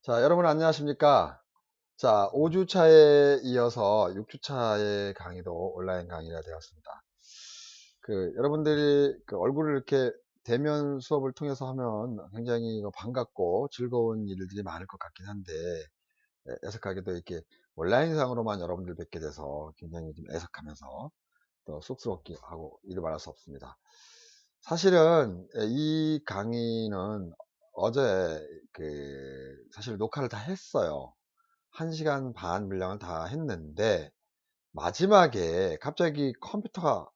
자, 여러분 안녕하십니까? 자, 5주차에 이어서 6주차의 강의도 온라인 강의가 되었습니다. 여러분들이 얼굴을 이렇게 대면 수업을 통해서 하면 굉장히 반갑고 즐거운 일들이 많을 것 같긴 한데, 애석하게도 이렇게 온라인상으로만 여러분들 뵙게 돼서 굉장히 좀 애석하면서 또 쑥스럽게 하고 이를 말할 수 없습니다. 사실은 이 강의는 어제 사실 녹화를 다 했어요. 1시간 반 분량을 다 했는데 마지막에 갑자기 컴퓨터가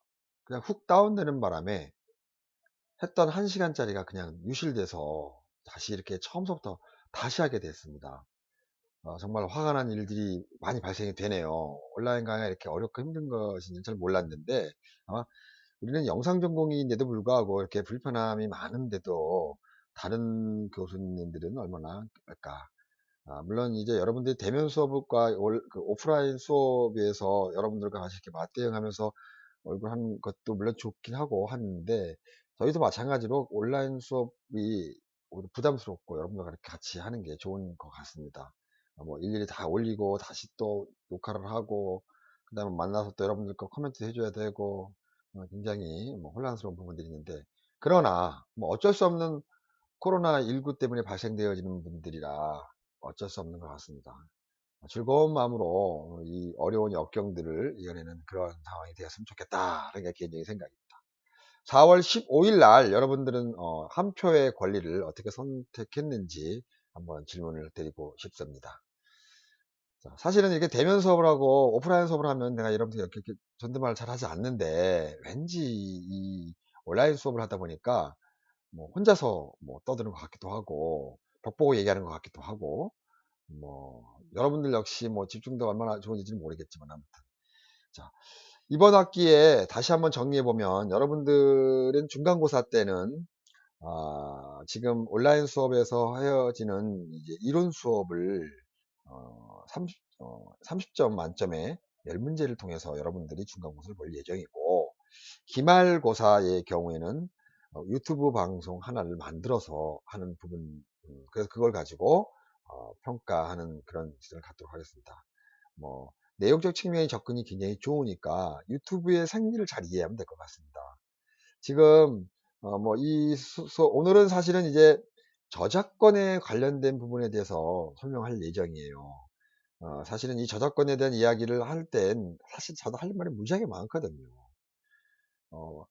그냥 훅 다운되는 바람에 했던 1시간짜리가 그냥 유실돼서 다시 이렇게 처음부터 다시 하게 됐습니다. 정말 화가 난 일들이 많이 발생이 되네요. 온라인 강의가 이렇게 어렵고 힘든 것인지 잘 몰랐는데, 아마 우리는 영상 전공인데도 불구하고 이렇게 불편함이 많은데도 다른 교수님들은 얼마나 할까. 물론 이제 여러분들이 대면 수업과 오프라인 수업에서 여러분들과 같이 이렇게 맞대응하면서 얼굴 하는 것도 물론 좋긴 하고 하는데, 저희도 마찬가지로 온라인 수업이 오히려 부담스럽고 여러분들과 이렇게 같이 하는 게 좋은 것 같습니다. 뭐 일일이 다 올리고 다시 또 녹화를 하고 그 다음에 만나서 또 여러분들 거 코멘트 해줘야 되고 굉장히 혼란스러운 부분들이 있는데, 그러나 뭐 어쩔 수 없는 코로나19 때문에 발생되어지는 분들이라 어쩔 수 없는 것 같습니다. 즐거운 마음으로 이 어려운 역경들을 이겨내는 그런 상황이 되었으면 좋겠다라는 게 개인적인 생각입니다. 4월 15일 날 여러분들은 한 표의 권리를 어떻게 선택했는지 한번 질문을 드리고 싶습니다. 자, 사실은 이렇게 대면 수업을 하고 오프라인 수업을 하면 내가 여러분들 이렇게 존댓말을 잘 하지 않는데, 왠지 이 온라인 수업을 하다 보니까 뭐 혼자서 뭐 떠드는 것 같기도 하고 벽 보고 얘기하는 것 같기도 하고, 여러분들 역시 뭐 집중도 얼마나 좋은지는 모르겠지만 아무튼, 자, 이번 학기에 다시 한번 정리해 보면 여러분들은 중간고사 때는 지금 온라인 수업에서 헤어지는 이제 이론 수업을 30점 만점에 10문제를 통해서 여러분들이 중간고사를 볼 예정이고, 기말고사의 경우에는 유튜브 방송 하나를 만들어서 하는 부분, 그래서 그걸 가지고 평가하는 그런 시간을 갖도록 하겠습니다. 내용적 측면의 접근이 굉장히 좋으니까 유튜브의 생리를 잘 이해하면 될 것 같습니다. 지금 오늘은 사실은 이제 저작권에 관련된 부분에 대해서 설명할 예정이에요. 사실은 이 저작권에 대한 이야기를 할 땐 사실 저도 할 말이 무지하게 많거든요. 어,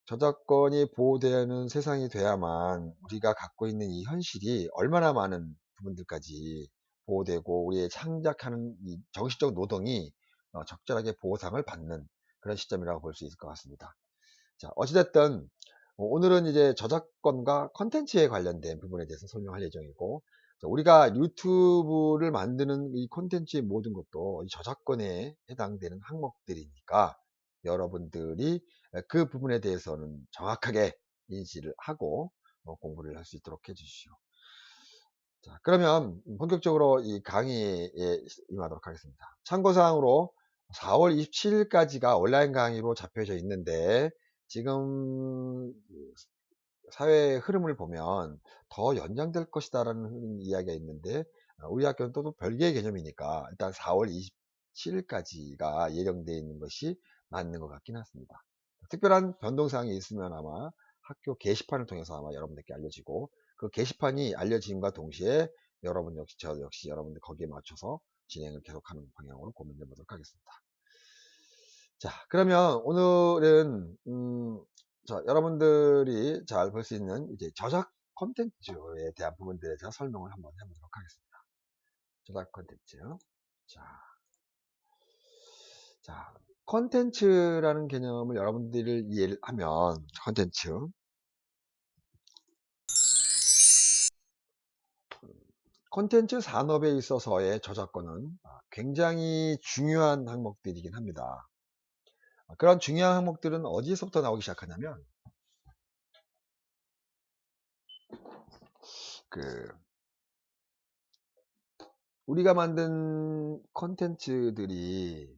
저작권이 보호되는 세상이 돼야만 우리가 갖고 있는 이 현실이 얼마나 많은 부분들까지 보호되고 우리의 창작하는 이 정신적 노동이 적절하게 보상을 받는 그런 시점이라고 볼 수 있을 것 같습니다. 자, 어찌됐든 오늘은 이제 저작권과 컨텐츠에 관련된 부분에 대해서 설명할 예정이고, 자, 우리가 유튜브를 만드는 이 컨텐츠의 모든 것도 이 저작권에 해당되는 항목들이니까 여러분들이 그 부분에 대해서는 정확하게 인지를 하고 공부를 할 수 있도록 해주시오. 자, 그러면 본격적으로 이 강의에 임하도록 하겠습니다. 참고사항으로 4월 27일까지가 온라인 강의로 잡혀져 있는데, 지금 사회 흐름을 보면 더 연장될 것이다라는 이야기가 있는데, 우리 학교는 또 별개의 개념이니까 일단 4월 27일까지가 예정되어 있는 것이 맞는 것 같긴 합니다. 특별한 변동사항이 있으면 아마 학교 게시판을 통해서 아마 여러분들께 알려지고, 그 게시판이 알려짐과 동시에 여러분 역시 저 역시 여러분들 거기에 맞춰서 진행을 계속하는 방향으로 고민해 보도록 하겠습니다. 자, 그러면 오늘은 자, 여러분들이 잘 볼 수 있는 이제 저작 콘텐츠에 대한 부분들에 대해서 설명을 한번 해보도록 하겠습니다. 저작 콘텐츠. 자, 자, 콘텐츠라는 개념을 여러분들이 이해를 하면, 콘텐츠. 콘텐츠 산업에 있어서의 저작권은 굉장히 중요한 항목들이긴 합니다. 그런 중요한 항목들은 어디에서부터 나오기 시작하냐면, 그, 우리가 만든 콘텐츠들이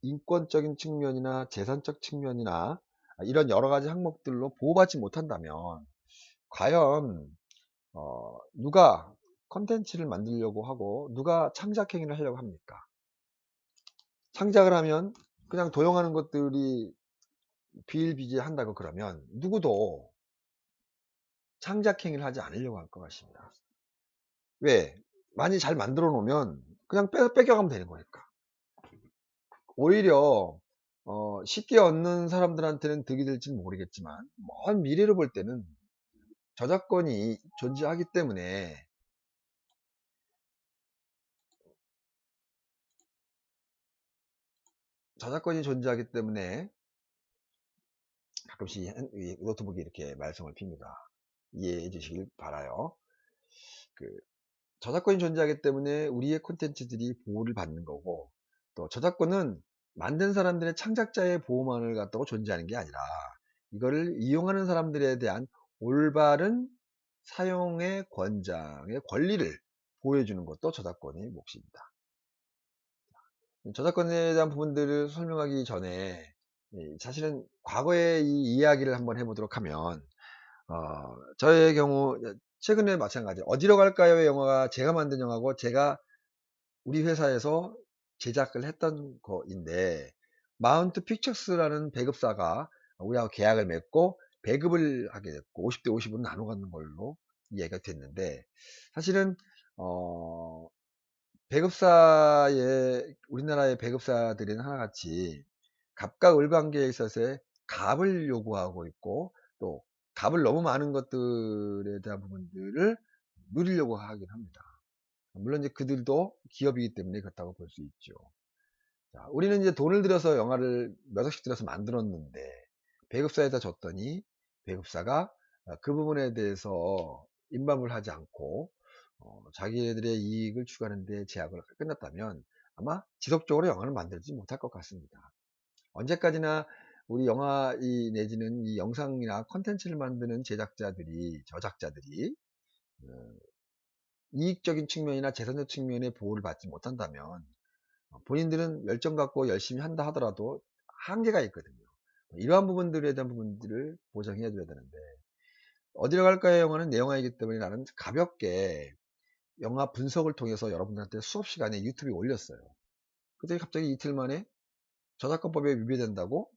인권적인 측면이나 재산적 측면이나 이런 여러 가지 항목들로 보호받지 못한다면, 과연 누가 컨텐츠를 만들려고 하고 누가 창작행위를 하려고 합니까? 창작을 하면 그냥 도용하는 것들이 비일비재한다고 그러면 누구도 창작행위를 하지 않으려고 할 것 같습니다. 왜? 많이 잘 만들어 놓으면 그냥 뺏겨가면 되는 거니까. 오히려 쉽게 얻는 사람들한테는 득이 될지는 모르겠지만 먼 미래를 볼 때는 저작권이 존재하기 때문에 가끔씩 이 노트북이 이렇게 말썽을 핍니다. 이해해 주시길 바라요. 그 저작권이 존재하기 때문에 우리의 콘텐츠들이 보호를 받는 거고, 또 저작권은 만든 사람들의 창작자의 보호만을 갖다고 존재하는 게 아니라 이거를 이용하는 사람들에 대한 올바른 사용의 권장의 권리를 보호해 주는 것도 저작권의 몫입니다. 저작권에 대한 부분들을 설명하기 전에 사실은 과거의 이 이야기를 한번 해보도록 하면, 저의 경우 최근에 마찬가지 어디로 갈까요의 영화가 제가 만든 영화고 제가 우리 회사에서 제작을 했던 거인데, 마운트 픽처스라는 배급사가 우리하고 계약을 맺고 배급을 하게 됐고 50대 50으로 나눠 갖는 걸로 이야기가 됐는데, 사실은 우리나라의 배급사들은 하나같이 갑과 을 관계에 있어서 갑을 요구하고 있고, 또 갑을 너무 많은 것들에 대한 부분들을 누리려고 하긴 합니다. 물론 이제 그들도 기업이기 때문에 그렇다고 볼 수 있죠. 자, 우리는 이제 돈을 들여서 영화를 몇 억씩 들여서 만들었는데 배급사에다 줬더니 배급사가 그 부분에 대해서 임박을 하지 않고 자기들의 이익을 추구하는 데 제약을 끝났다면 아마 지속적으로 영화를 만들지 못할 것 같습니다. 언제까지나 우리 영화 내지는 이 영상이나 컨텐츠를 만드는 저작자들이 이익적인 측면이나 재산적 측면의 보호를 받지 못한다면 본인들은 열정 갖고 열심히 한다 하더라도 한계가 있거든요. 이러한 부분들에 대한 부분들을 보장해 줘야 되는데, 어디로 갈까요 영화는 내 영화이기 때문에 나는 가볍게 영화 분석을 통해서 여러분들한테 수업 시간에 유튜브에 올렸어요. 그랬더니 갑자기 이틀 만에 저작권법에 위배된다고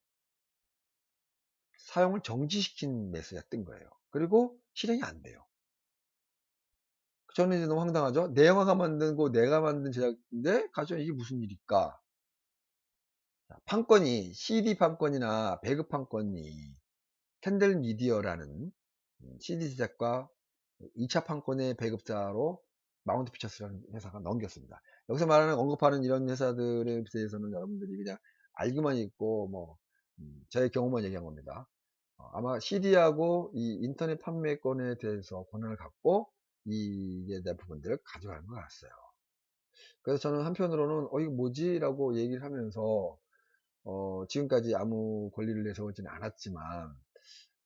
사용을 정지시킨 메시지가 뜬 거예요. 그리고 실행이 안 돼요. 저는 이제 너무 황당하죠. 내 영화가 만든 내가 만든 제작인데 가져 이게 무슨 일일까? 판권이 CD 판권이나 배급 판권이 캔들 미디어라는 CD 제작과 2차 판권의 배급자로 마운트 피처스라는 회사가 넘겼습니다. 여기서 말하는 언급하는 이런 회사들에 대해서는 여러분들이 그냥 알기만 있고 뭐 저의 경우만 얘기한 겁니다. 아마 CD하고 이 인터넷 판매권에 대해서 권한을 갖고 이에 대한 부분들을 가져가는 것 같아요. 그래서 저는 한편으로는 이거 뭐지? 라고 얘기를 하면서 지금까지 아무 권리를 내세우지는 않았지만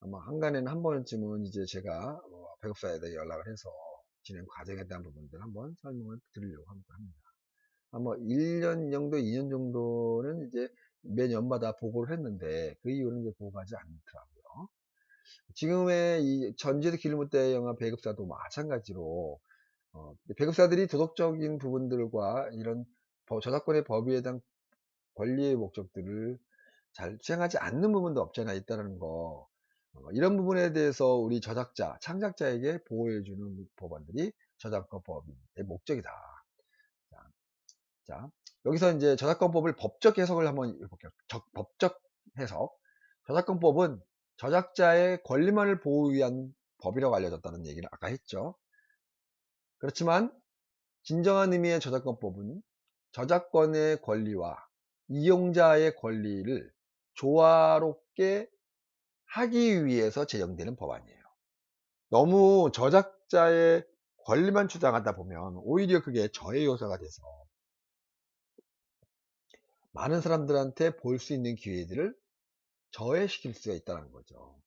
아마 한간에는 한 번쯤은 이제 제가 배급사에다 연락을 해서 진행 과정에 대한 부분들 한번 설명을 드리려고 합니다. 아마 1년 정도, 2년 정도는 이제 매년마다 보고를 했는데 그 이후로는 이제 보고하지 않더라고요. 지금의 이 전지의 길을 묻대 영화 배급사도 마찬가지로 배급사들이 도덕적인 부분들과 이런 저작권의 법위에 대한 권리의 목적들을 잘 수행하지 않는 부분도 없잖아 있다는 거. 이런 부분에 대해서 우리 창작자에게 보호해주는 법안들이 저작권법의 목적이다. 자, 자, 여기서 이제 저작권법을 법적 해석을 한번 해볼게요. 법적 해석. 저작권법은 저작자의 권리만을 보호하기 위한 법이라고 알려졌다는 얘기를 아까 했죠. 그렇지만 진정한 의미의 저작권법은 저작권의 권리와 이용자의 권리를 조화롭게 하기 위해서 제정되는 법안이에요. 너무 저작자의 권리만 주장하다 보면 오히려 그게 저해 요소가 돼서 많은 사람들한테 볼 수 있는 기회들을 저해시킬 수가 있다는 거죠.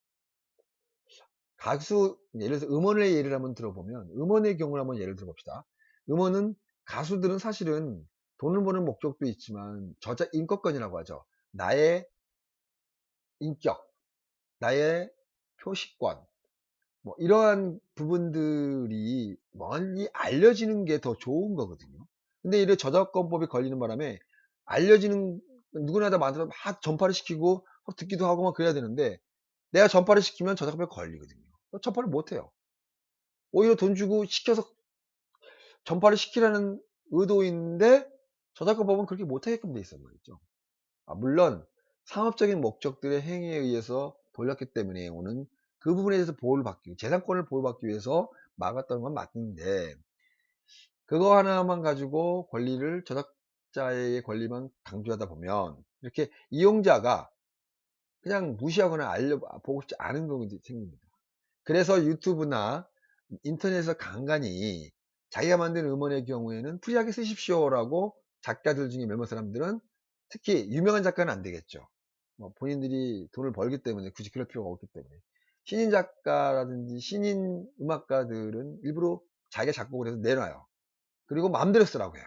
예를 들어서 음원의 예를 한번 들어보면, 음원의 경우를 한번 예를 들어봅시다. 음원은 가수들은 사실은 돈을 버는 목적도 있지만 저작 인권권이라고 하죠. 나의 인격, 나의 표시권, 뭐 이러한 부분들이 멀리 알려지는 게 더 좋은 거거든요. 근데 이런 저작권법이 걸리는 바람에 알려지는 누구나 다 만들어서 막 전파를 시키고 듣기도 하고 막 그래야 되는데 내가 전파를 시키면 저작권법에 걸리거든요. 전파를 못 해요. 오히려 돈 주고 시켜서 전파를 시키라는 의도인데 저작권법은 그렇게 못하게끔 돼 있단 말이죠. 물론 상업적인 목적들의 행위에 의해서 돌렸기 때문에 오는 그 부분에 대해서 보호를 받기, 재산권을 보호받기 위해서 막았던 건 맞는데 그거 하나만 가지고 권리를 저작자의 권리만 강조하다 보면 이렇게 이용자가 그냥 무시하거나 보고 싶지 않은 경우도 생깁니다. 그래서 유튜브나 인터넷에서 간간히 자기가 만든 음원의 경우에는 프리하게 쓰십시오라고 작가들 중에 몇몇 사람들은 특히 유명한 작가는 안 되겠죠. 뭐 본인들이 돈을 벌기 때문에 굳이 그럴 필요가 없기 때문에 신인 작가라든지 신인 음악가들은 일부러 자기가 작곡을 해서 내놔요. 그리고 마음대로 쓰라고 해요.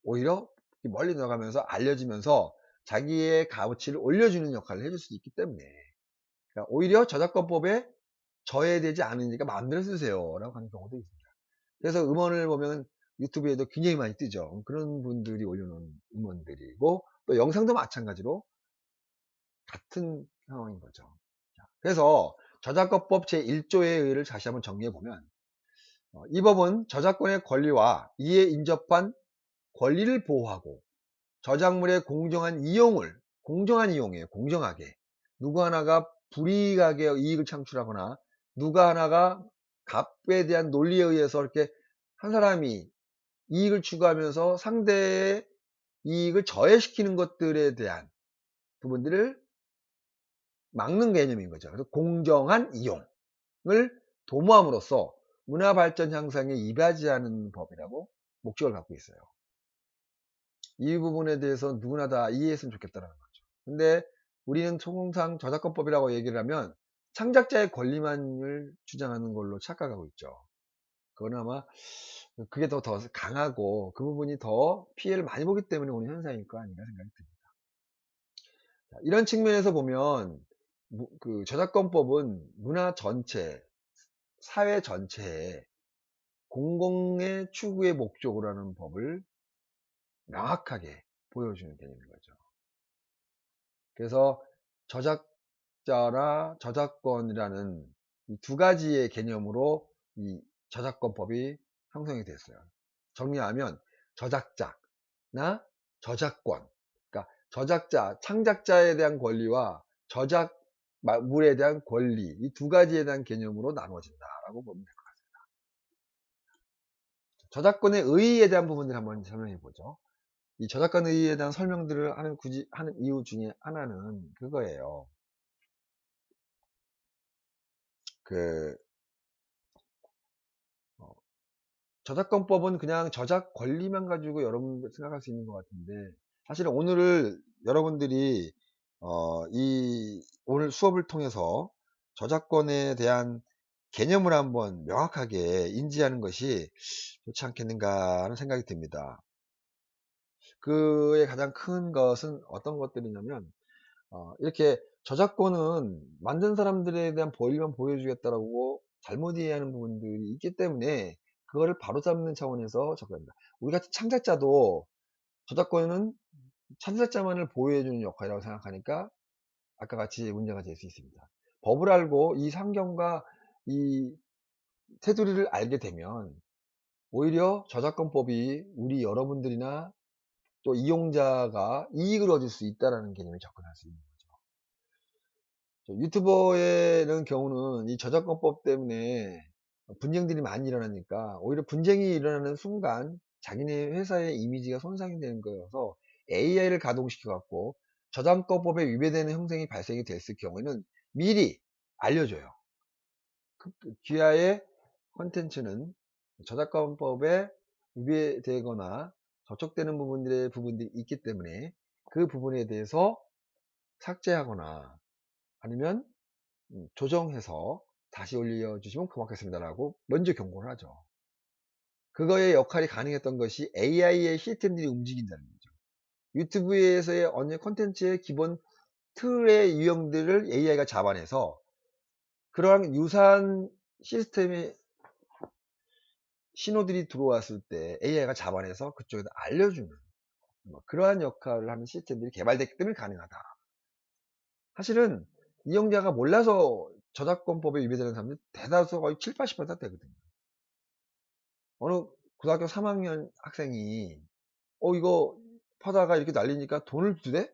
오히려 멀리 나가면서 알려지면서 자기의 값어치를 올려주는 역할을 해줄 수 있기 때문에 그러니까 오히려 저작권법에 저해되지 않으니까 마음대로 쓰세요 라고 하는 경우도 있습니다. 그래서 음원을 보면 유튜브에도 굉장히 많이 뜨죠. 그런 분들이 올려놓은 음원들이고 또 영상도 마찬가지로 같은 상황인 거죠. 그래서 저작권법 제1조의 의의를 다시 한번 정리해보면 이 법은 저작권의 권리와 이에 인접한 권리를 보호하고 저작물의 공정한 이용이에요. 공정하게. 누구 하나가 불이익하게 이익을 창출하거나 누가 하나가 값에 대한 논리에 의해서 이렇게 한 사람이 이익을 추구하면서 상대의 이익을 저해시키는 것들에 대한 부분들을 막는 개념인 거죠. 그래서 공정한 이용을 도모함으로써 문화 발전 향상에 이바지하는 법이라고 목적을 갖고 있어요. 이 부분에 대해서 누구나 다 이해했으면 좋겠다는 거죠. 근데 우리는 통상 저작권법이라고 얘기를 하면 창작자의 권리만을 주장하는 걸로 착각하고 있죠. 그건 아마 그게 더 강하고 그 부분이 더 피해를 많이 보기 때문에 오는 현상일 거 아닌가 생각이 듭니다. 이런 측면에서 보면 그 저작권법은 문화 전체, 사회 전체에 공공의 추구의 목적으로 하는 법을 명확하게 보여주는 개념인 거죠. 그래서 저작자나 저작권이라는 이 두 가지의 개념으로 이 저작권법이 형성이 됐어요. 정리하면 저작자나 저작권, 그러니까 저작자, 창작자에 대한 권리와 저작물에 대한 권리, 이 두 가지에 대한 개념으로 나누어진다라고 보면 될 것 같습니다. 저작권의 의의에 대한 부분을 한번 설명해 보죠. 이 저작권 의의에 대한 설명들을 하는 이유 중에 하나는 그거예요. 그 어, 저작권법은 그냥 저작 권리만 가지고 여러분들 생각할 수 있는 것 같은데 사실은 오늘 여러분들이 이 오늘 수업을 통해서 저작권에 대한 개념을 한번 명확하게 인지하는 것이 좋지 않겠는가 하는 생각이 듭니다. 그의 가장 큰 것은 어떤 것들이냐면 이렇게 저작권은 만든 사람들에 대한 권리만 보여주겠다라고 잘못 이해하는 부분들이 있기 때문에 그거를 바로잡는 차원에서 접근합니다. 우리 같은 창작자도 저작권은 창작자만을 보호해주는 역할이라고 생각하니까 아까 같이 문제가 될 수 있습니다. 법을 알고 이 상경과 이 테두리를 알게 되면 오히려 저작권법이 우리 여러분들이나 또 이용자가 이익을 얻을 수 있다는 개념에 접근할 수 있는 거죠. 유튜버의 경우는 이 저작권법 때문에 분쟁들이 많이 일어나니까 오히려 분쟁이 일어나는 순간 자기네 회사의 이미지가 손상이 되는 거여서 AI를 가동시켜 갖고 저작권법에 위배되는 형상이 발생이 됐을 경우에는 미리 알려줘요. 기아의 콘텐츠는 저작권법에 위배되거나 저촉되는 부분들이 있기 때문에 그 부분에 대해서 삭제하거나 아니면 조정해서 다시 올려주시면 고맙겠습니다라고 먼저 경고를 하죠. 그거의 역할이 가능했던 것이 AI의 시스템들이 움직인다는 거죠. 유튜브에서의 언어 콘텐츠의 기본 틀의 유형들을 AI가 잡아내서 그러한 유사한 시스템에 신호들이 들어왔을 때 AI가 잡아내서 그쪽에다 알려주는 뭐 그러한 역할을 하는 시스템들이 개발됐기 때문에 가능하다. 사실은 이용자가 몰라서 저작권법에 위배되는 사람들이 대다수 거의 7, 80% 되거든요. 어느 고등학교 3학년 학생이 이거 퍼다가 이렇게 날리니까 돈을 주대?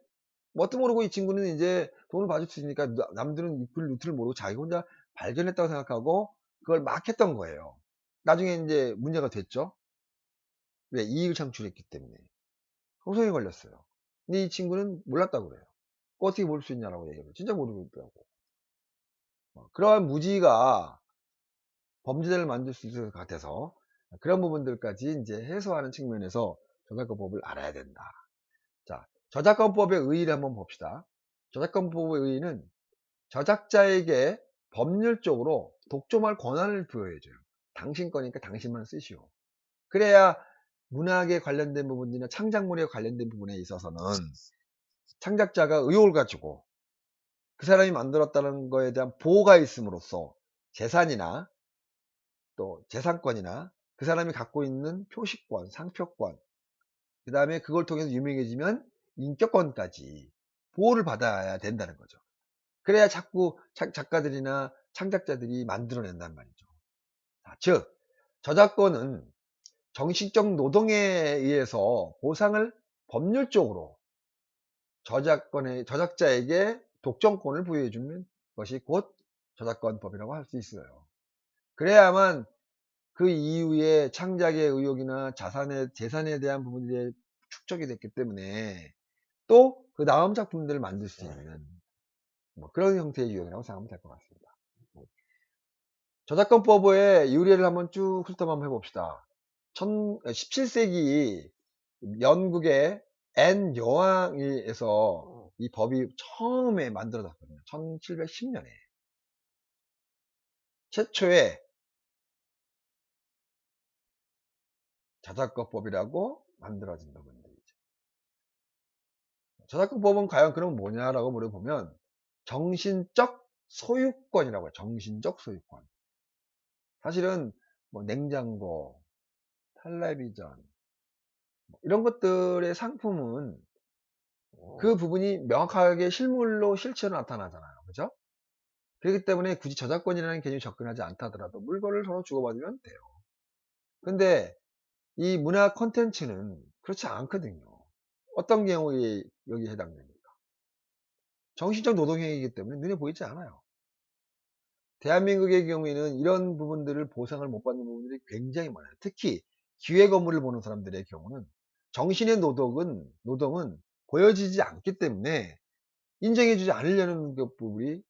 뭣도 모르고 이 친구는 이제 돈을 받을 수 있으니까 남들은 이풀 루트를 모르고 자기 혼자 발견했다고 생각하고 그걸 막 했던 거예요. 나중에 이제 문제가 됐죠. 왜? 이익을 창출했기 때문에. 소송이 걸렸어요. 근데 이 친구는 몰랐다고 그래요. 그거 어떻게 모를 수 있냐라고 얘기해요. 진짜 모르고 있더라고. 그러한 무지가 범죄자를 만들 수 있을 것 같아서 그런 부분들까지 이제 해소하는 측면에서 저작권법을 알아야 된다. 자, 저작권법의 의의를 한번 봅시다. 저작권법의 의의는 저작자에게 법률적으로 독점할 권한을 부여해줘요. 당신 거니까 당신만 쓰시오. 그래야 문학에 관련된 부분이나 창작물에 관련된 부분에 있어서는 창작자가 의혹을 가지고 그 사람이 만들었다는 거에 대한 보호가 있음으로써 재산이나 또 재산권이나 그 사람이 갖고 있는 표시권, 상표권, 그 다음에 그걸 통해서 유명해지면 인격권까지 보호를 받아야 된다는 거죠. 그래야 자꾸 작가들이나 창작자들이 만들어낸단 말이죠. 즉, 저작권은 정신적 노동에 의해서 보상을 법률적으로 저작자에게 독점권을 부여해주는 것이 곧 저작권법이라고 할 수 있어요. 그래야만 그 이후에 창작의 의혹이나 재산에 대한 부분들이 축적이 됐기 때문에 또 그 다음 작품들을 만들 수 있는 뭐 그런 형태의 유형이라고 생각하면 될 것 같습니다. 저작권법의 유래를 한번 쭉 훑어 한번 해봅시다. 17세기 영국의 앤 여왕에서 이 법이 처음에 만들어졌거든요. 1710년에 최초의 저작권법이라고 만들어진 부분들이죠. 저작권법은 과연 그럼 뭐냐라고 물어보면 정신적 소유권이라고 해요. 정신적 소유권. 사실은 뭐 냉장고, 텔레비전 이런 것들의 상품은 그 부분이 명확하게 실물로 실체로 나타나잖아요. 그죠? 그렇기 때문에 굳이 저작권이라는 개념이 접근하지 않다 하더라도 물건을 서로 주고받으면 돼요. 근데 이 문화 콘텐츠는 그렇지 않거든요. 어떤 경우에 여기에 해당됩니까? 정신적 노동행위이기 때문에 눈에 보이지 않아요. 대한민국의 경우에는 이런 부분들을 보상을 못 받는 부분들이 굉장히 많아요. 특히 기획 업무를 보는 사람들의 경우는 정신의 노동은 보여지지 않기 때문에 인정해주지 않으려는 그 부분이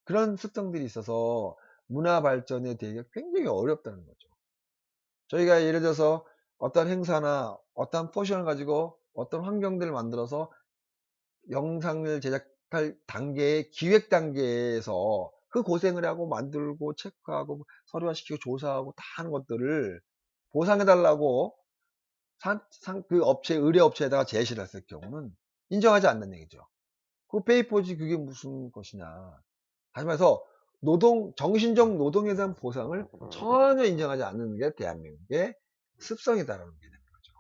그런 습성들이 있어서 문화 발전에 대해 굉장히 어렵다는 거죠. 저희가 예를 들어서 어떤 행사나 어떤 포션을 가지고 어떤 환경들을 만들어서 영상을 제작할 단계의 기획 단계에서 그 고생을 하고 만들고 체크하고 서류화시키고 조사하고 다 하는 것들을 보상해달라고 그 의뢰 업체에다가 제시를 했을 경우는 인정하지 않는 얘기죠. 그 페이퍼지 그게 무슨 것이냐. 다시 말해서 정신적 노동에 대한 보상을 전혀 인정하지 않는 게 대한민국의 습성이다라는 게 되는 거죠.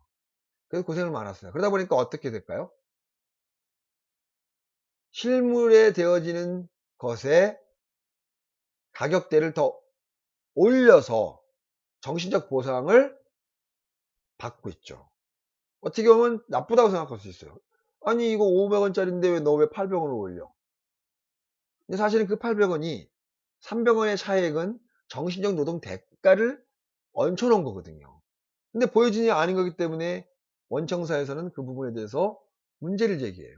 그래서 고생을 많았어요. 그러다 보니까 어떻게 될까요? 실물에 되어지는 것에 가격대를 더 올려서 정신적 보상을 받고 있죠. 어떻게 보면 나쁘다고 생각할 수 있어요. 아니 이거 500원짜리인데 왜 너 왜 800원을 올려? 근데 사실은 그 800원이 300원의 차액은 정신적 노동 대가를 얹혀놓은 거거든요. 근데 보여지지 않은 거기 때문에 원청사에서는 그 부분에 대해서 문제를 제기해요.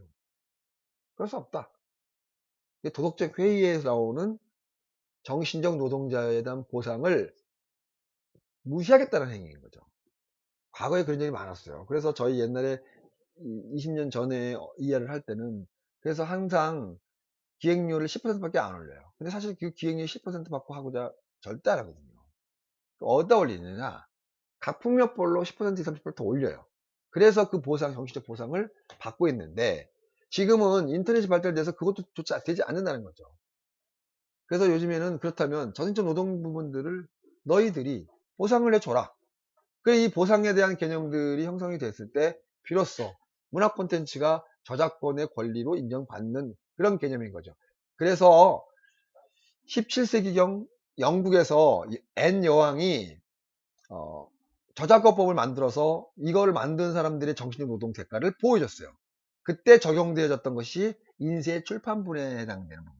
그럴 수 없다. 도덕적 회의에서 나오는 정신적 노동자에 대한 보상을 무시하겠다는 행위인 거죠. 과거에 그런 적이 많았어요. 그래서 저희 옛날에 20년 전에 이해를 할 때는 그래서 항상 기획료를 10%밖에 안 올려요. 근데 사실 그 기획료 10% 받고 하고자 절대 안 하거든요. 어디다 올리느냐? 각 풍력별로 10% 30%더 올려요. 그래서 그 정신적 보상을 받고 있는데 지금은 인터넷이 발달돼서 그것도 조차 되지 않는다는 거죠. 그래서 요즘에는 그렇다면 저승적 노동 부분들을 너희들이 보상을 해줘라. 이 보상에 대한 개념들이 형성이 됐을 때 비로소 문화 콘텐츠가 저작권의 권리로 인정받는 그런 개념인 거죠. 그래서 17세기경 영국에서 앤 여왕이 저작권법을 만들어서 이걸 만든 사람들의 정신적 노동 대가를 보여줬어요. 그때 적용되어졌던 것이 인쇄 출판분에 해당되는 부분.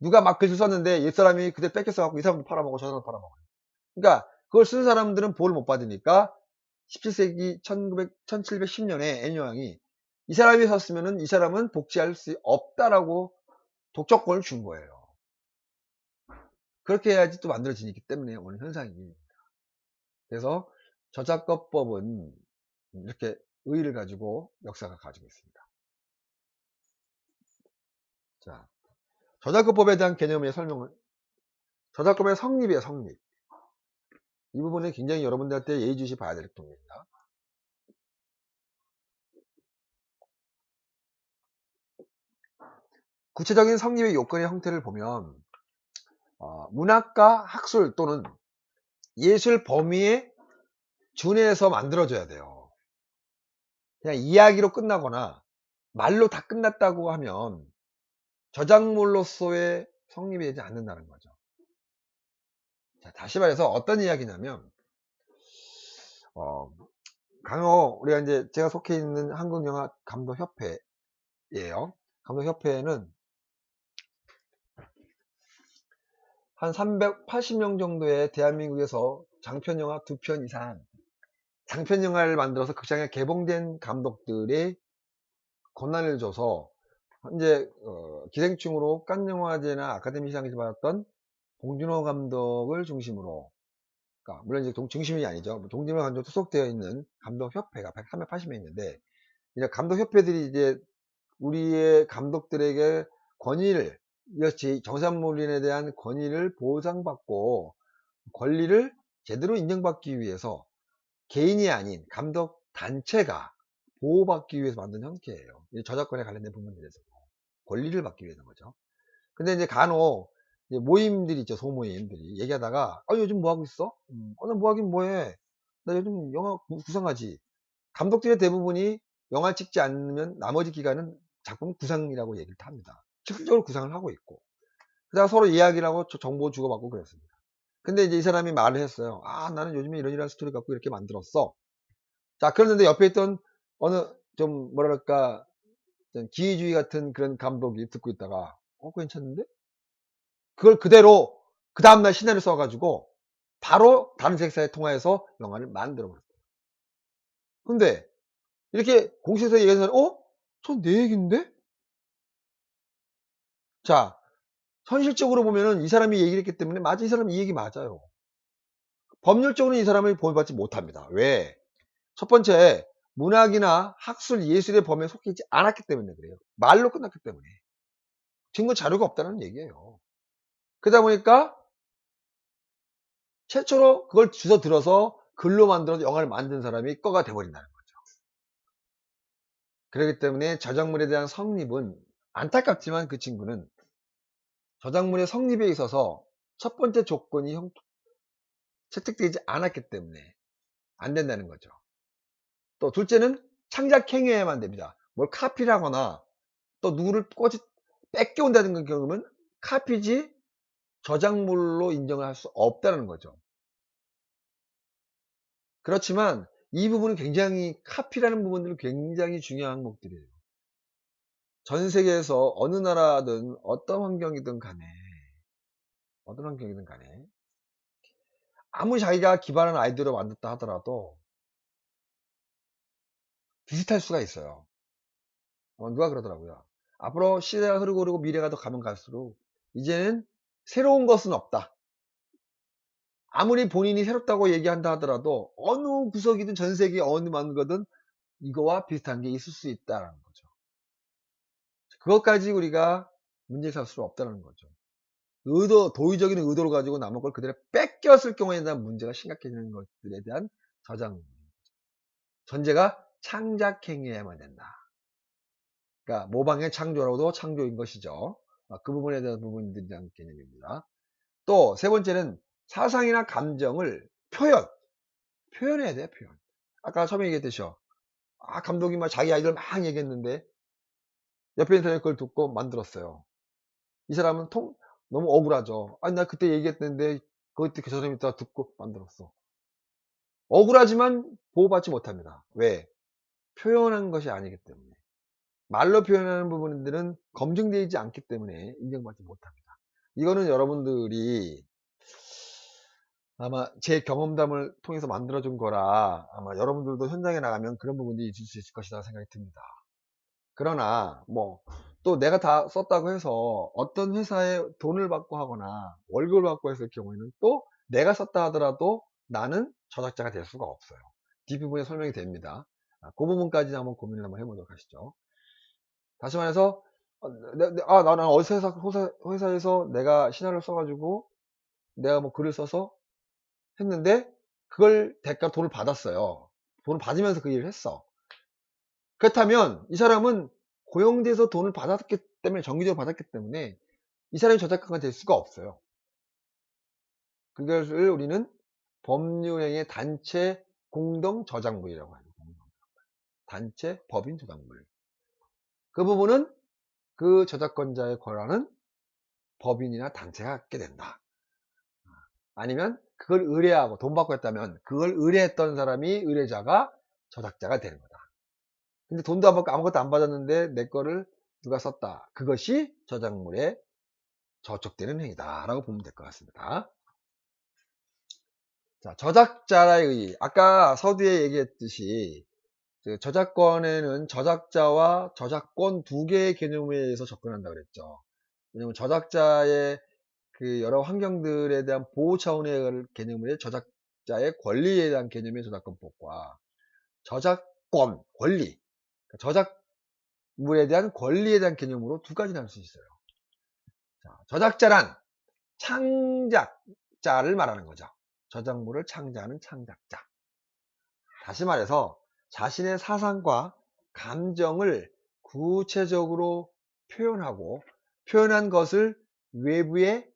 누가 막 글을 썼는데 옛사람이 그때 뺏겨 갖고 이 사람도 팔아먹고 저 사람도 팔아먹어요. 그러니까 그걸 쓴 사람들은 보호를 못 받으니까 17세기 1710년에 앤 여왕이 이 사람이 썼으면은 이 사람은 복제할 수 없다라고 독점권을 준 거예요. 그렇게 해야지 또 만들어지기 때문에 오는 현상이. 그래서 저작권법은 이렇게 의의를 가지고 역사가 가지고 있습니다. 자, 저작권법에 대한 개념의 설명을, 저작권의 성립이에요, 성립. 이 부분은 굉장히 여러분들한테 예의주시 봐야 될 부분입니다. 구체적인 성립의 요건의 형태를 보면 문학과 학술 또는 예술 범위에 준해서 만들어져야 돼요. 그냥 이야기로 끝나거나 말로 다 끝났다고 하면 저작물로서의 성립이 되지 않는다는 거죠. 자, 다시 말해서 어떤 이야기냐면 우리가 이제 제가 속해 있는 한국영화 감독협회예요. 감독협회는 한 380명 정도의 대한민국에서 장편영화 2편 이상 장편영화를 만들어서 극장에 개봉된 감독들의 권한을 줘서 현재 기생충으로 칸영화제나 아카데미상에서 받았던 봉준호 감독을 중심으로, 그러니까 물론 이제 중심이 아니죠. 봉준호 감독 소속되어 있는 감독협회가 380명 있는데, 이제 감독협회들이 이제 우리의 감독들에게 권위를, 이것이 정산물인에 대한 권위를 보상받고 권리를 제대로 인정받기 위해서 개인이 아닌 감독 단체가 보호받기 위해서 만든 형태예요. 저작권에 관련된 부분들에서 권리를 받기 위해서인 거죠. 근데 이제 간혹 이제 모임들이 있죠. 소모임들이 얘기하다가 요즘 뭐 하고 있어? 나 뭐 하긴 뭐해. 나 요즘 영화 구상하지. 감독들의 대부분이 영화 찍지 않으면 나머지 기간은 작품 구상이라고 얘기를 합니다. 실질적으로 구상을 하고 있고, 그다가 서로 이야기를 하고 정보 주고받고 그랬습니다. 근데 이제 이 사람이 말을 했어요. 나는 요즘에 이런 스토리 갖고 이렇게 만들었어. 자, 그런데 옆에 있던 어느 좀 뭐랄까 기회주의 같은 그런 감독이 듣고 있다가 괜찮은데? 그걸 그대로 그 다음날 시나리오 써가지고 바로 다른 제작사에 통화해서 영화를 만들어 버렸어요. 근데 이렇게 공식에서 얘기해서 저 내 얘기인데? 자, 현실적으로 보면은 이 사람이 얘기를 했기 때문에 맞아, 이 사람 이 얘기 맞아요. 법률적으로는 이 사람을 보호받지 못합니다. 왜? 첫 번째, 문학이나 학술, 예술의 범위에 속해 있지 않았기 때문에 그래요. 말로 끝났기 때문에. 증거 자료가 없다는 얘기예요. 그러다 보니까 최초로 그걸 주워 들어서 글로 만들어서 영화를 만든 사람이 꺼가 돼버린다는 거죠. 그렇기 때문에 저작물에 대한 성립은, 안타깝지만 그 친구는 저작물의 성립에 있어서 첫 번째 조건이 채택되지 않았기 때문에 안 된다는 거죠. 또 둘째는 창작행위에만 됩니다. 뭘 카피를 하거나 또 누구를 꼬지 뺏겨온다는 경우는 카피지 저작물로 인정을 할 수 없다는 거죠. 그렇지만 이 부분은 굉장히, 카피라는 부분들은 굉장히 중요한 항목들이에요. 전 세계에서 어느 나라든 어떤 환경이든 간에 아무리 자기가 기발한 아이디어로 만들었다 하더라도 비슷할 수가 있어요. 누가 그러더라고요. 앞으로 시대가 흐르고 미래가 더 가면 갈수록 이제는 새로운 것은 없다. 아무리 본인이 새롭다고 얘기한다 하더라도 어느 구석이든 전 세계 어느 만거든 이거와 비슷한 게 있을 수 있다는 거죠. 그것까지 우리가 문제 삼을 수 없다는 거죠. 도의적인 의도를 가지고 남의 걸 그대로 뺏겼을 경우에 대한 문제가 심각해지는 것들에 대한 저장. 전제가 창작행위해야만 된다. 그러니까 모방의 창조로도 창조인 것이죠. 그 부분에 대한 부분들에 대한 개념입니다. 또 세 번째는 사상이나 감정을 표현해야 돼요, 표현. 아까 처음에 얘기했듯이요. 감독이 막 자기 아이디어를 막 얘기했는데 옆에 있는 사람이 그걸 듣고 만들었어요. 이 사람은 너무 억울하죠. 아니 나 그때 얘기했는데 그때 그 사람이 다 듣고 만들었어. 억울하지만 보호받지 못합니다. 왜? 표현한 것이 아니기 때문에. 말로 표현하는 부분들은 검증되지 않기 때문에 인정받지 못합니다. 이거는 여러분들이 아마 제 경험담을 통해서 만들어준 거라 아마 여러분들도 현장에 나가면 그런 부분들이 있을 수 있을 것이다 생각이 듭니다. 그러나 또 내가 다 썼다고 해서 어떤 회사에 돈을 받고 하거나 월급을 받고 했을 경우에는 또 내가 썼다 하더라도 나는 저작자가 될 수가 없어요. 뒷부분에 설명이 됩니다. 그 부분까지 한번 고민을 한번 해보도록 하시죠. 다시 말해서 나는 어디 회사에서 내가 시나리오를 써가지고 내가 뭐 글을 써서 했는데 그걸 대가 돈을 받았어요. 돈을 받으면서 그 일을 했어. 그렇다면 이 사람은 고용돼서 돈을 받았기 때문에 정기적으로 받았기 때문에 이 사람이 저작가가 될 수가 없어요. 그것을 우리는 법률행위의 단체 공동 저작물이라고 하죠. 단체 법인 저작물. 그 부분은 그 저작권자의 권한은 법인이나 단체가 갖게 된다. 아니면 그걸 의뢰하고 돈 받고 했다면 그걸 의뢰했던 사람이 의뢰자가 저작자가 되는 거다. 근데 돈도 안 받고 아무것도 안 받았는데 내 거를 누가 썼다. 그것이 저작물에 저촉되는 행위다 라고 보면 될 것 같습니다. 자, 저작자의 의의. 아까 서두에 얘기했듯이 저작권에는 저작자와 저작권 두 개의 개념에 의해서 접근한다고 그랬죠. 왜냐면 저작자의 그 여러 환경들에 대한 보호 차원의 개념의 저작자의 권리에 대한 개념의 저작권법과 저작권, 권리, 저작물에 대한 권리에 대한 개념으로 두 가지 나눌 수 있어요. 자, 저작자란 창작자를 말하는 거죠. 저작물을 창작하는 창작자. 다시 말해서 자신의 사상과 감정을 구체적으로 표현하고 표현한 것을 외부에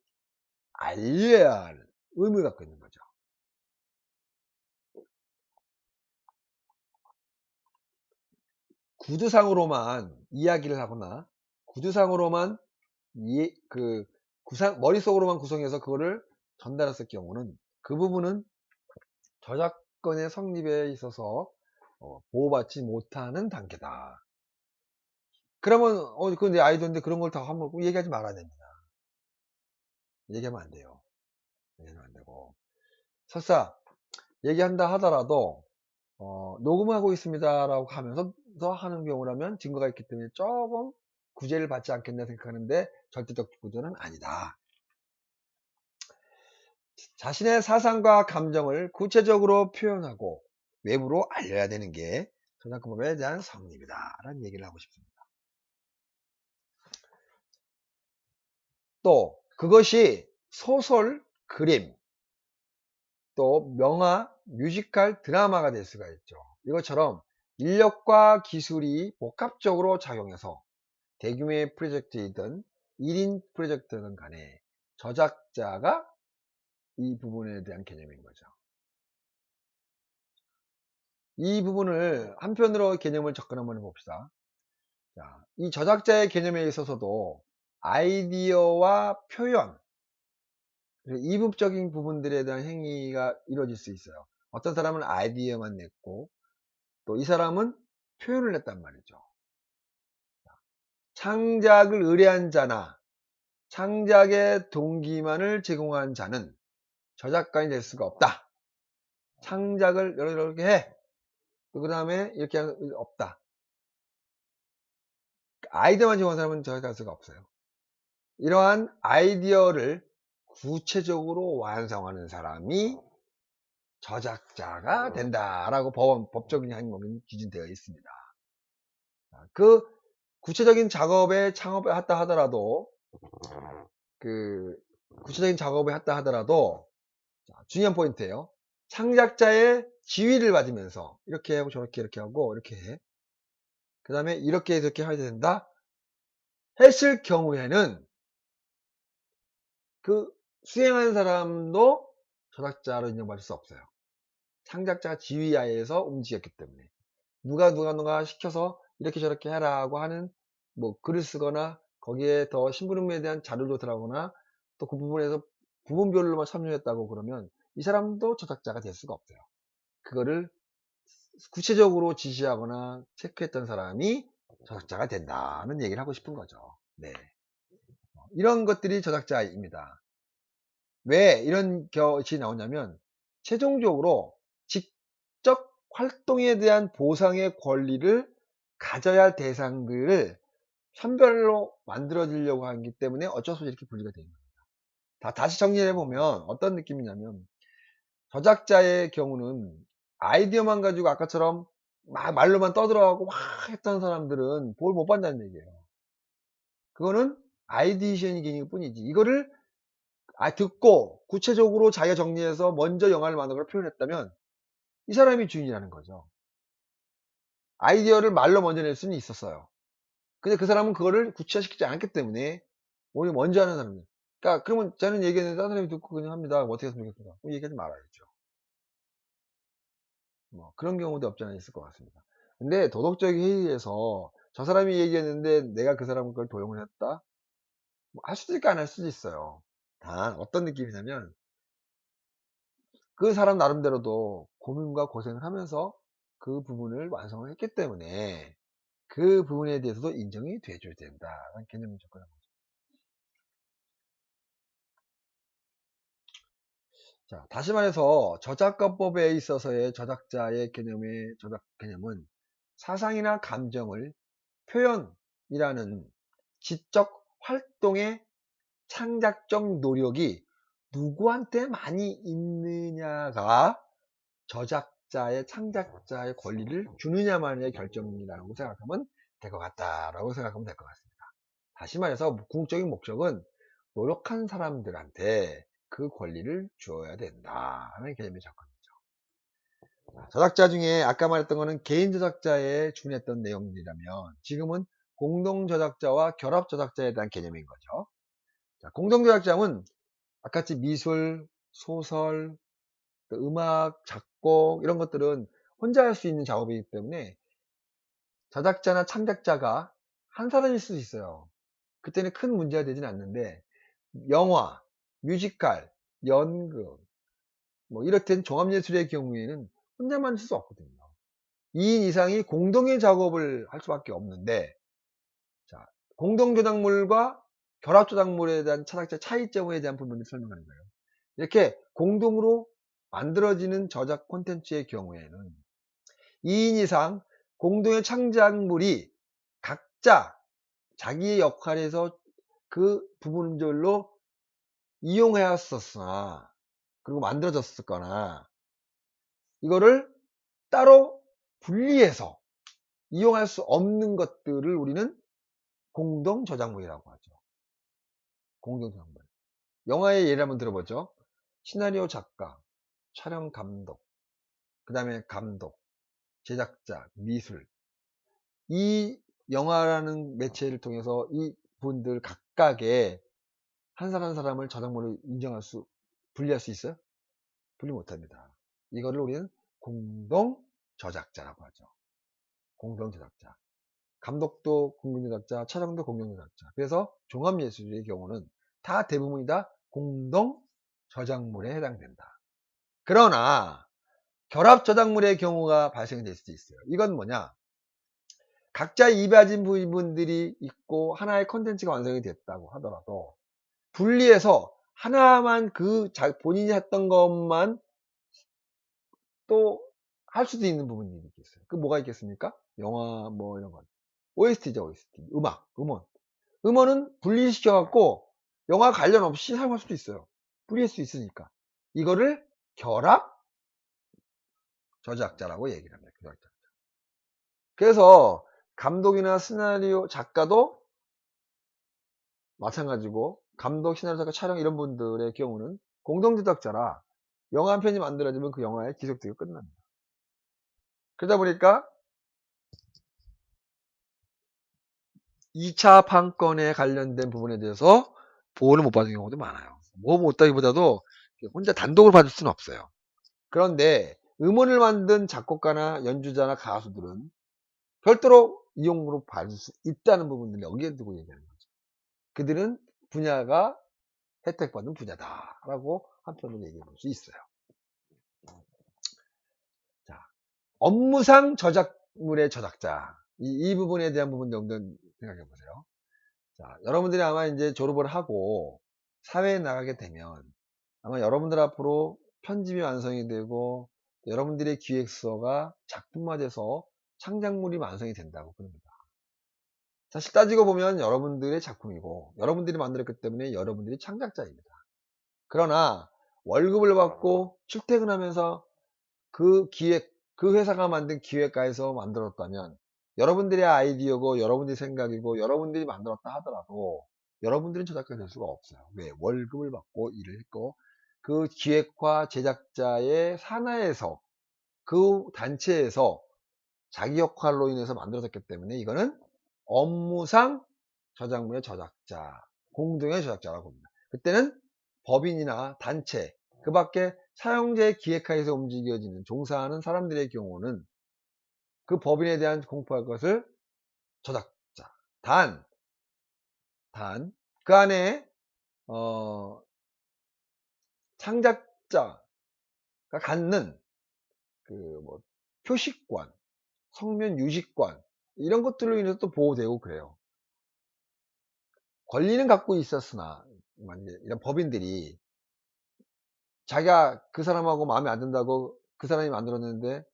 알려야 하는 의무를 갖고 있는 거죠. 구두상으로만 이야기를 하거나 구두상으로만 머릿속으로만 구성해서 그거를 전달했을 경우는 그 부분은 저작권의 성립에 있어서 보호받지 못하는 단계다. 그러면 그건 내 아이디어인데 그런 걸 다 한번 얘기하지 말아야 됩니다. 얘기하면 안 돼요. 얘기하면 안 되고 설사 얘기한다 하더라도 녹음하고 있습니다 라고 하면서 하는 경우라면 증거가 있기 때문에 조금 구제를 받지 않겠나 생각하는데 절대적 구제는 아니다. 자신의 사상과 감정을 구체적으로 표현하고 외부로 알려야 되는 게 저작권법에 대한 성립이다 라는 얘기를 하고 싶습니다. 또 그것이 소설, 그림, 또 명화, 뮤지컬, 드라마가 될 수가 있죠. 이것처럼 인력과 기술이 복합적으로 작용해서 대규모의 프로젝트이든 1인 프로젝트든 간에 저작자가 이 부분에 대한 개념인 거죠. 이 부분을 한편으로 개념을 접근 한번 해봅시다. 자, 이 저작자의 개념에 있어서도 아이디어와 표현, 이분적인 부분들에 대한 행위가 이루어질 수 있어요. 어떤 사람은 아이디어만 냈고 또 이 사람은 표현을 했단 말이죠. 창작을 의뢰한 자나 창작의 동기만을 제공한 자는 저작가이 될 수가 없다. 창작을 이렇게 해. 그 다음에 이렇게 하는 없다. 아이디어만 제공한 사람은 저작가일 수가 없어요. 이러한 아이디어를 구체적으로 완성하는 사람이 저작자가 된다라고 법적인 항목이 기준되어 있습니다. 그 구체적인 작업에 창업을 했다 하더라도 중요한 포인트예요. 창작자의 지휘를 받으면서 이렇게 하고 저렇게 이렇게 하고 이렇게 해. 그 다음에 이렇게 해야 된다 했을 경우에는 그 수행하는 사람도 저작자로 인정받을 수 없어요. 창작자 지휘하에서 움직였기 때문에. 누가 시켜서 이렇게 저렇게 해라고 하는 뭐 글을 쓰거나 거기에 더 신부름에 대한 자료를 들어가거나 또 그 부분에서 부분별로만 참여했다고 그러면 이 사람도 저작자가 될 수가 없어요. 그거를 구체적으로 지시하거나 체크했던 사람이 저작자가 된다는 얘기를 하고 싶은 거죠. 네. 이런 것들이 저작자입니다. 왜 이런 것이 나오냐면 최종적으로 직접 활동에 대한 보상의 권리를 가져야 할 대상들을 선별로 만들어지려고 하기 때문에 어쩔 수 없이 이렇게 분리가 되는 겁니다. 다시 정리를 해보면 어떤 느낌이냐면 저작자의 경우는 아이디어만 가지고 아까처럼 막 말로만 떠들어가고 막 했던 사람들은 뭘 못 받는다는 얘기예요. 그거는 아이디션이 뿐이지 이거를 듣고 구체적으로 자기가 정리해서 먼저 영화를 만든 걸 표현했다면 이 사람이 주인이라는 거죠. 아이디어를 말로 먼저 낼 수는 있었어요. 근데 그 사람은 그거를 구체화시키지 않았기 때문에 오히려 먼저 하는 사람이에요. 그러니까 그러면 저는 얘기했는데 다른 사람이 듣고 그냥 합니다. 뭐 어떻게 했으면 좋겠습니까? 얘기하지 말아야죠. 뭐 그런 경우도 없지 않아 있을 것 같습니다. 근데 도덕적 회의에서 저 사람이 얘기했는데 내가 그 사람 걸 도용을 했다? 뭐 할 수도 있고 안 할 수도 있어요. 단 어떤 느낌이냐면 그 사람 나름대로도 고민과 고생을 하면서 그 부분을 완성을 했기 때문에 그 부분에 대해서도 인정이 돼줘야 된다는 개념을 접근한 거죠. 자, 다시 말해서 저작권법에 있어서의 저작자의 개념의 저작 개념은 사상이나 감정을 표현이라는 지적 활동의 창작적 노력이 누구한테 많이 있느냐가 저작자의 창작자의 권리를 주느냐만의 결정이라고 생각하면 될 것 같다라고 생각하면 될 것 같습니다. 다시 말해서 궁극적인 목적은 노력한 사람들한테 그 권리를 주어야 된다는 개념의 접근이죠. 저작자 중에 아까 말했던 거는 개인 저작자에 준했던 내용들이라면 지금은 공동 저작자와 결합 저작자에 대한 개념인 거죠. 자, 공동 저작자는 아까같이 미술, 소설, 음악, 작곡 이런 것들은 혼자 할 수 있는 작업이기 때문에 저작자나 창작자가 한 사람일 수도 있어요. 그때는 큰 문제가 되진 않는데 영화, 뮤지컬, 연극 뭐 이렇듯 종합예술의 경우에는 혼자만 할 수 없거든요. 2인 이상이 공동의 작업을 할 수밖에 없는데 자, 공동저작물과 결합저작물에 대한 저작자 차이점에 대한 부분을 설명하는 거예요. 이렇게 공동으로 만들어지는 저작 콘텐츠의 경우에는 2인 이상 공동의 창작물이 각자 자기의 역할에서 그 부분별로 이용해왔었으나 그리고 만들어졌었거나 이거를 따로 분리해서 이용할 수 없는 것들을 우리는 공동 저작물이라고 하죠. 공동 저작물. 영화의 예를 한번 들어보죠. 시나리오 작가, 촬영 감독, 그 다음에 감독, 제작자, 미술. 이 영화라는 매체를 통해서 이 분들 각각의 한 사람 한 사람을 저작물로 분리할 수 있어요? 분리 못합니다. 이거를 우리는 공동 저작자라고 하죠. 공동 저작자. 감독도 공동 저작자, 촬영도 공동 저작자. 그래서 종합예술의 경우는 다 대부분이 다 공동 저작물에 해당된다. 그러나 결합 저작물의 경우가 발생될 수도 있어요. 이건 뭐냐? 각자 이바진 부분들이 있고 하나의 컨텐츠가 완성이 됐다고 하더라도 분리해서 하나만 본인이 했던 것만 또 할 수도 있는 부분이 있겠어요. 그 뭐가 있겠습니까? 영화 뭐 이런 거. OST죠, OST. 음원. 음원은 분리시켜갖고 영화 관련 없이 사용할 수도 있어요. 분리할 수 있으니까. 이거를 결합 저작자라고 얘기를 합니다. 저작자. 그래서 감독이나 시나리오 작가도 마찬가지고 감독, 시나리오 작가, 촬영 이런 분들의 경우는 공동 제작자라 영화 한 편이 만들어지면 그 영화의 지속되기가 끝납니다. 그러다 보니까 2차 판권에 관련된 부분에 대해서 보호를 못 받는 경우도 많아요. 뭐 못하기보다도 혼자 단독으로 받을 수는 없어요. 그런데 음원을 만든 작곡가나 연주자나 가수들은 별도로 이용으로 받을 수 있다는 부분들을 여기에 두고 얘기하는 거죠. 그들은 분야가 혜택받은 분야다라고 한편으로 얘기해 볼 수 있어요. 자, 업무상 저작물의 저작자. 이 부분에 대한 부분 정도 생각해 보세요. 자, 여러분들이 아마 이제 졸업을 하고 사회에 나가게 되면 아마 여러분들 앞으로 편집이 완성이 되고 여러분들의 기획서가 작품화돼서 창작물이 완성이 된다고 그럽니다. 사실 따지고 보면 여러분들의 작품이고 여러분들이 만들었기 때문에 여러분들이 창작자입니다. 그러나 월급을 받고 출퇴근하면서 그 회사가 만든 기획가에서 만들었다면 여러분들의 아이디어고 여러분들의 생각이고 여러분들이 만들었다 하더라도 여러분들은 저작가가 될 수가 없어요. 왜? 월급을 받고 일을 했고 그 기획과 제작자의 산하에서 그 단체에서 자기 역할로 인해서 만들어졌기 때문에 이거는 업무상 저작물의 저작자, 공동의 저작자라고 봅니다. 그때는 법인이나 단체, 그 밖에 사용자의 기획하에서 움직여지는 종사하는 사람들의 경우는 그 법인에 대한 공포할 것을 저작자. 단, 그 안에, 창작자가 갖는 표시권, 성면 유지권, 이런 것들로 인해서 또 보호되고 그래요. 권리는 갖고 있었으나, 이런 법인들이 자기가 그 사람하고 마음에 안 든다고 그 사람이 만들었는데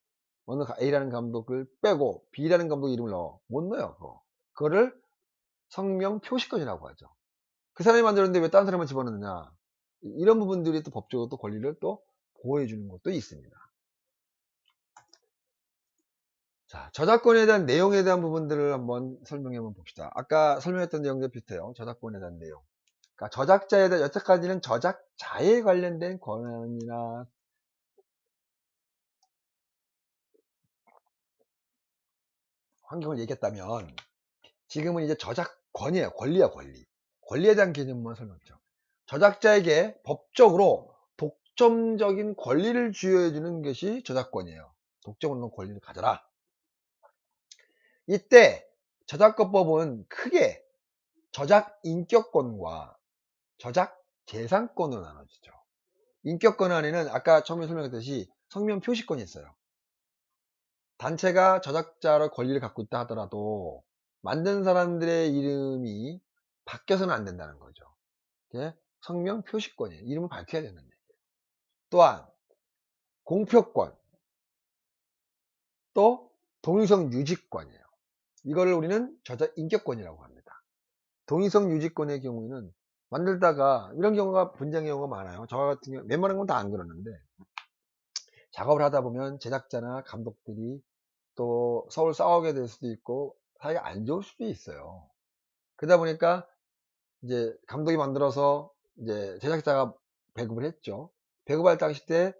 어느 A라는 감독을 빼고 B라는 감독 이름을 못 넣어요. 그거를 성명 표시권이라고 하죠. 그 사람이 만들었는데 왜 다른 사람을 집어넣느냐. 이런 부분들이 또 법적으로 또 권리를 또 보호해 주는 것도 있습니다. 자, 저작권에 대한 내용에 대한 부분들을 한번 설명해 한번 봅시다. 아까 설명했던 내용과 비슷해요. 저작권에 대한 내용. 그러니까 저작자에 대한 여태까지는 저작자에 관련된 권한이나 환경을 얘기했다면 지금은 이제 저작권이에요. 권리야, 권리. 권리에 대한 개념만 설명했죠. 저작자에게 법적으로 독점적인 권리를 주어주는 것이 저작권이에요. 독점으로 권리를 가져라. 이때 저작권법은 크게 저작 인격권과 저작 재산권으로 나눠지죠. 인격권 안에는 아까 처음에 설명했듯이 성명 표시권이 있어요. 단체가 저작자로 권리를 갖고 있다 하더라도 만든 사람들의 이름이 바뀌어서는 안 된다는 거죠. 성명 표시권이에요. 이름을 밝혀야 되는 얘기예요. 또한 공표권, 또 동의성 유지권이에요. 이거를 우리는 저작 인격권이라고 합니다. 동의성 유지권의 경우에는 만들다가 이런 경우가 분쟁의 경우가 많아요. 저 같은 경우 웬만한 건 다 안 그러는데 작업을 하다 보면 제작자나 감독들이 또 서로 싸우게 될 수도 있고 사이가 안 좋을 수도 있어요. 그러다 보니까 이제 감독이 만들어서 이제 제작자가 배급을 했죠. 배급할 당시 때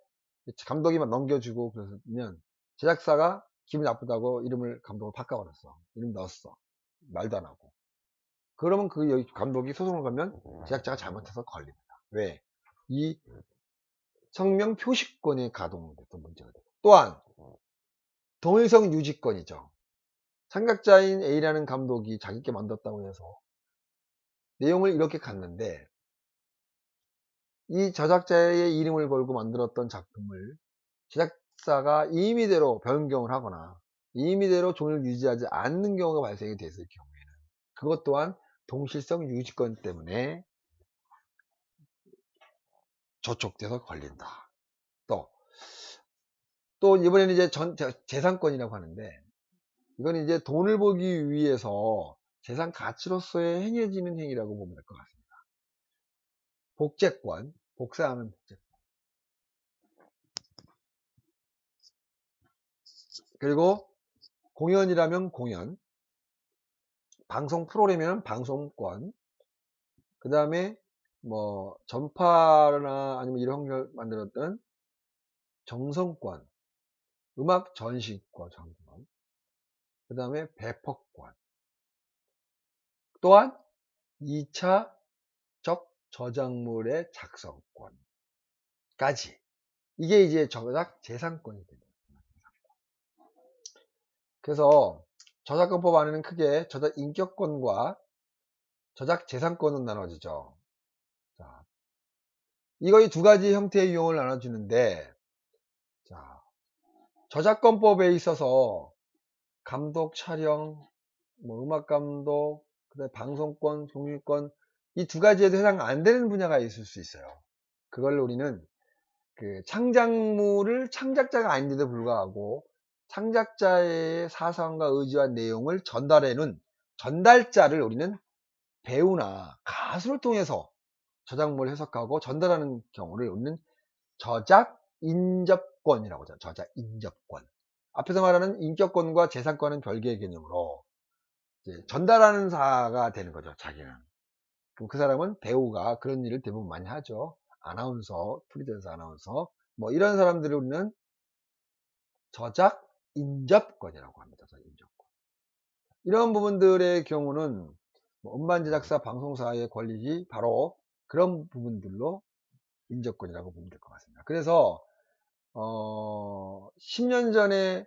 감독이 넘겨주고 그러면 제작사가 기분이 나쁘다고 이름을 감독을 바꿔버렸어. 이름 넣었어. 말도 안 하고. 그러면 그 감독이 소송을 걸면 제작자가 잘못해서 걸립니다. 왜? 이 성명 표시권이 가동됐던 문제가 돼요. 또한 동일성 유지권이죠. 창작자인 A라는 감독이 자기께 만들었다고 해서 내용을 이렇게 갔는데 이 저작자의 이름을 걸고 만들었던 작품을 제작사가 임의대로 변경을 하거나 임의대로 존을 유지하지 않는 경우가 발생이 됐을 경우에는 그것 또한 동실성 유지권 때문에 저촉돼서 걸린다. 또 이번에는 이제 재산권이라고 하는데 이건 이제 돈을 벌기 위해서 재산 가치로서의 행해지는 행위라고 보면 될 것 같습니다. 복제권, 복사하는 복제권. 그리고 공연이라면 공연, 방송 프로그램이면 방송권, 그 다음에 뭐 전파나 아니면 이런 걸 만들었던 정성권, 음악 전시권, 정권, 그 다음에 배포권, 또한 2차적 저작물의 작성권까지. 이게 이제 저작 재산권이 됩니다. 그래서 저작권법 안에는 크게 저작 인격권과 저작 재산권은 나눠지죠. 자, 이거 이 두 가지 형태의 유형을 나눠주는데, 자, 저작권법에 있어서 감독, 촬영, 뭐 음악 감독, 그다음에 방송권, 종유권 이 두 가지에도 해당 안 되는 분야가 있을 수 있어요. 그걸 우리는 그 창작물을 창작자가 아닌데도 불구하고 창작자의 사상과 의지와 내용을 전달해놓은 전달자를 우리는 배우나 가수를 통해서 저작물을 해석하고 전달하는 경우를 우리는 저작 인접권이라고 하죠. 저작 인접권. 앞에서 말하는 인격권과 재산권은 별개의 개념으로 이제 전달하는 사가 되는 거죠. 자기는. 그럼 그 사람은 배우가 그런 일을 대부분 많이 하죠. 아나운서, 프리랜서 아나운서 뭐 이런 사람들을 우리는 저작 인접권이라고 합니다. 저작 인접권. 이런 부분들의 경우는 뭐 음반 제작사, 방송사의 권리지 바로 그런 부분들로 인접권이라고 보면 될 것 같습니다. 그래서 10년 전에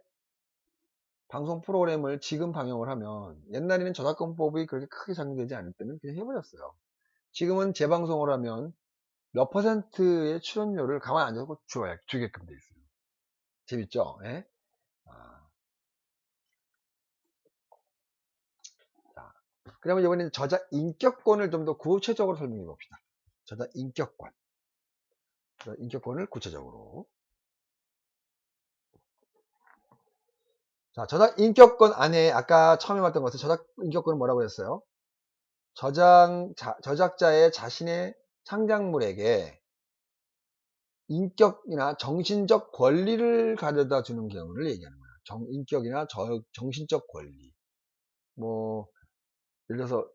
방송 프로그램을 지금 방영을 하면 옛날에는 저작권법이 그렇게 크게 적용되지 않을 때는 그냥 해버렸어요. 지금은 재방송을 하면 몇 퍼센트의 출연료를 가만 안 두고 주게끔 돼 있어요. 재밌죠? 예? 아, 자, 그러면 이번에는 저작 인격권을 좀 더 구체적으로 설명해 봅시다. 저작 인격권. 저작 인격권을 구체적으로. 자, 저작 인격권 안에 아까 처음에 봤던 것은 저작 인격권은 뭐라고 했어요? 저작자의 자신의 창작물에게 인격이나 정신적 권리를 가져다 주는 경우를 얘기하는 거예요. 인격이나 정신적 권리. 뭐, 예를 들어서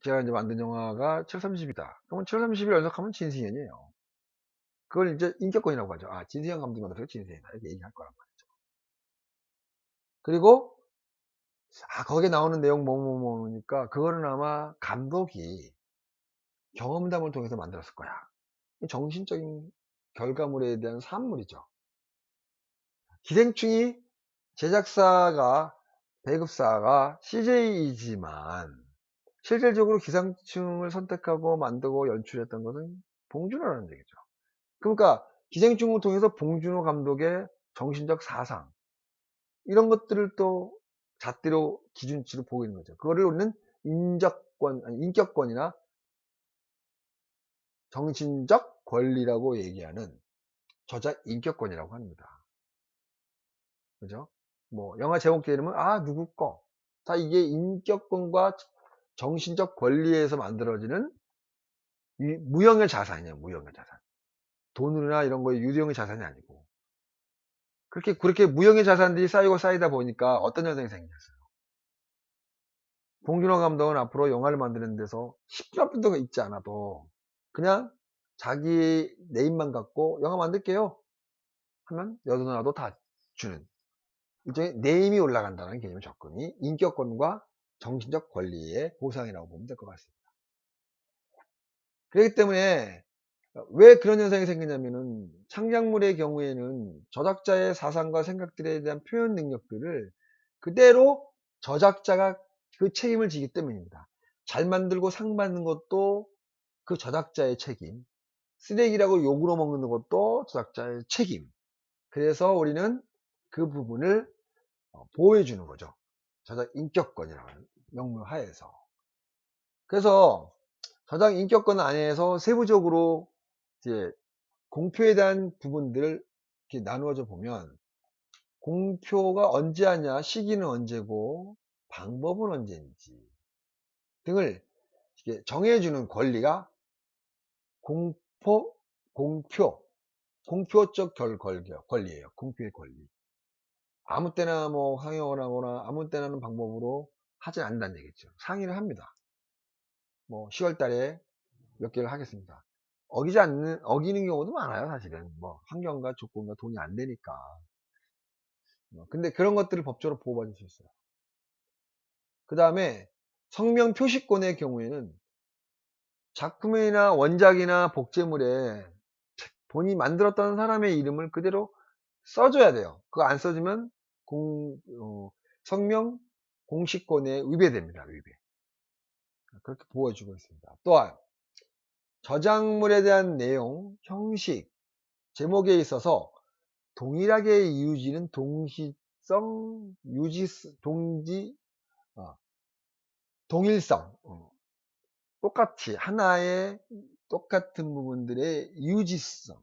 제가 이제 만든 영화가 730이다. 그러면 730을 연속하면 진승현이에요. 그걸 이제 인격권이라고 하죠. 아, 진승현 감독이 만들어서 진승현이다. 이렇게 얘기할 거란 말이죠. 그리고, 거기에 나오는 내용 뭐니까, 그거는 아마 감독이 경험담을 통해서 만들었을 거야. 정신적인 결과물에 대한 산물이죠. 기생충이 제작사가 배급사가 CJ이지만 실질적으로 기생충을 선택하고 만들고 연출했던 것은 봉준호라는 얘기죠. 그러니까 기생충을 통해서 봉준호 감독의 정신적 사상 이런 것들을 또 잣대로 기준치로 보고 있는 거죠. 그거를 우리는 인격권이나 정신적 권리라고 얘기하는 저작 인격권이라고 합니다. 그죠? 뭐 영화 제목 이름은 누구 거. 다 이게 인격권과 정신적 권리에서 만들어지는 무형의 자산이에요. 무형의 자산. 돈이나 이런 거에 유형의 자산이 아니고. 그렇게 무형의 자산들이 쌓이고 쌓이다 보니까 어떤 현상이 생겼어요. 봉준호 감독은 앞으로 영화를 만드는 데서 10%가 있지 않아도 그냥 자기 네임만 갖고 영화 만들게요 하면 여도나도 다 주는 일종의 네임이 올라간다는 개념의 접근이 인격권과 정신적 권리의 보상이라고 보면 될 것 같습니다. 그렇기 때문에 왜 그런 현상이 생기냐면은 창작물의 경우에는 저작자의 사상과 생각들에 대한 표현 능력들을 그대로 저작자가 그 책임을 지기 때문입니다. 잘 만들고 상 받는 것도 그 저작자의 책임, 쓰레기라고 욕으로 먹는 것도 저작자의 책임. 그래서 우리는 그 부분을 보호해 주는 거죠. 저작 인격권이라는 명물 하에서. 그래서 저작 인격권 안에서 세부적으로 이제 공표에 대한 부분들을 이렇게 나누어져 보면 공표가 언제 하냐, 시기는 언제고, 방법은 언제인지 등을 정해주는 권리가 공포, 공표적 권리예요. 공표의 권리. 아무 때나 뭐 상영을 하거나 아무 때나 하는 방법으로 하지 않는다는 얘기죠. 상의를 합니다. 뭐 10월 달에 몇 개를 하겠습니다. 어기는 경우도 많아요, 사실은. 뭐 환경과 조건과 돈이 안 되니까. 근데 그런 것들을 법적으로 보호받을 수 있어요. 그 다음에 성명 표시권의 경우에는 작품이나 원작이나 복제물에 본인이 만들었던 사람의 이름을 그대로 써줘야 돼요. 그거 안 써주면 성명 공시권에 위배됩니다. 위배. 그렇게 보호해주고 있습니다. 또한 저작물에 대한 내용, 형식, 제목에 있어서 동일하게 이루어지는 동시성, 동일성, 똑같이 하나의 똑같은 부분들의 유지성,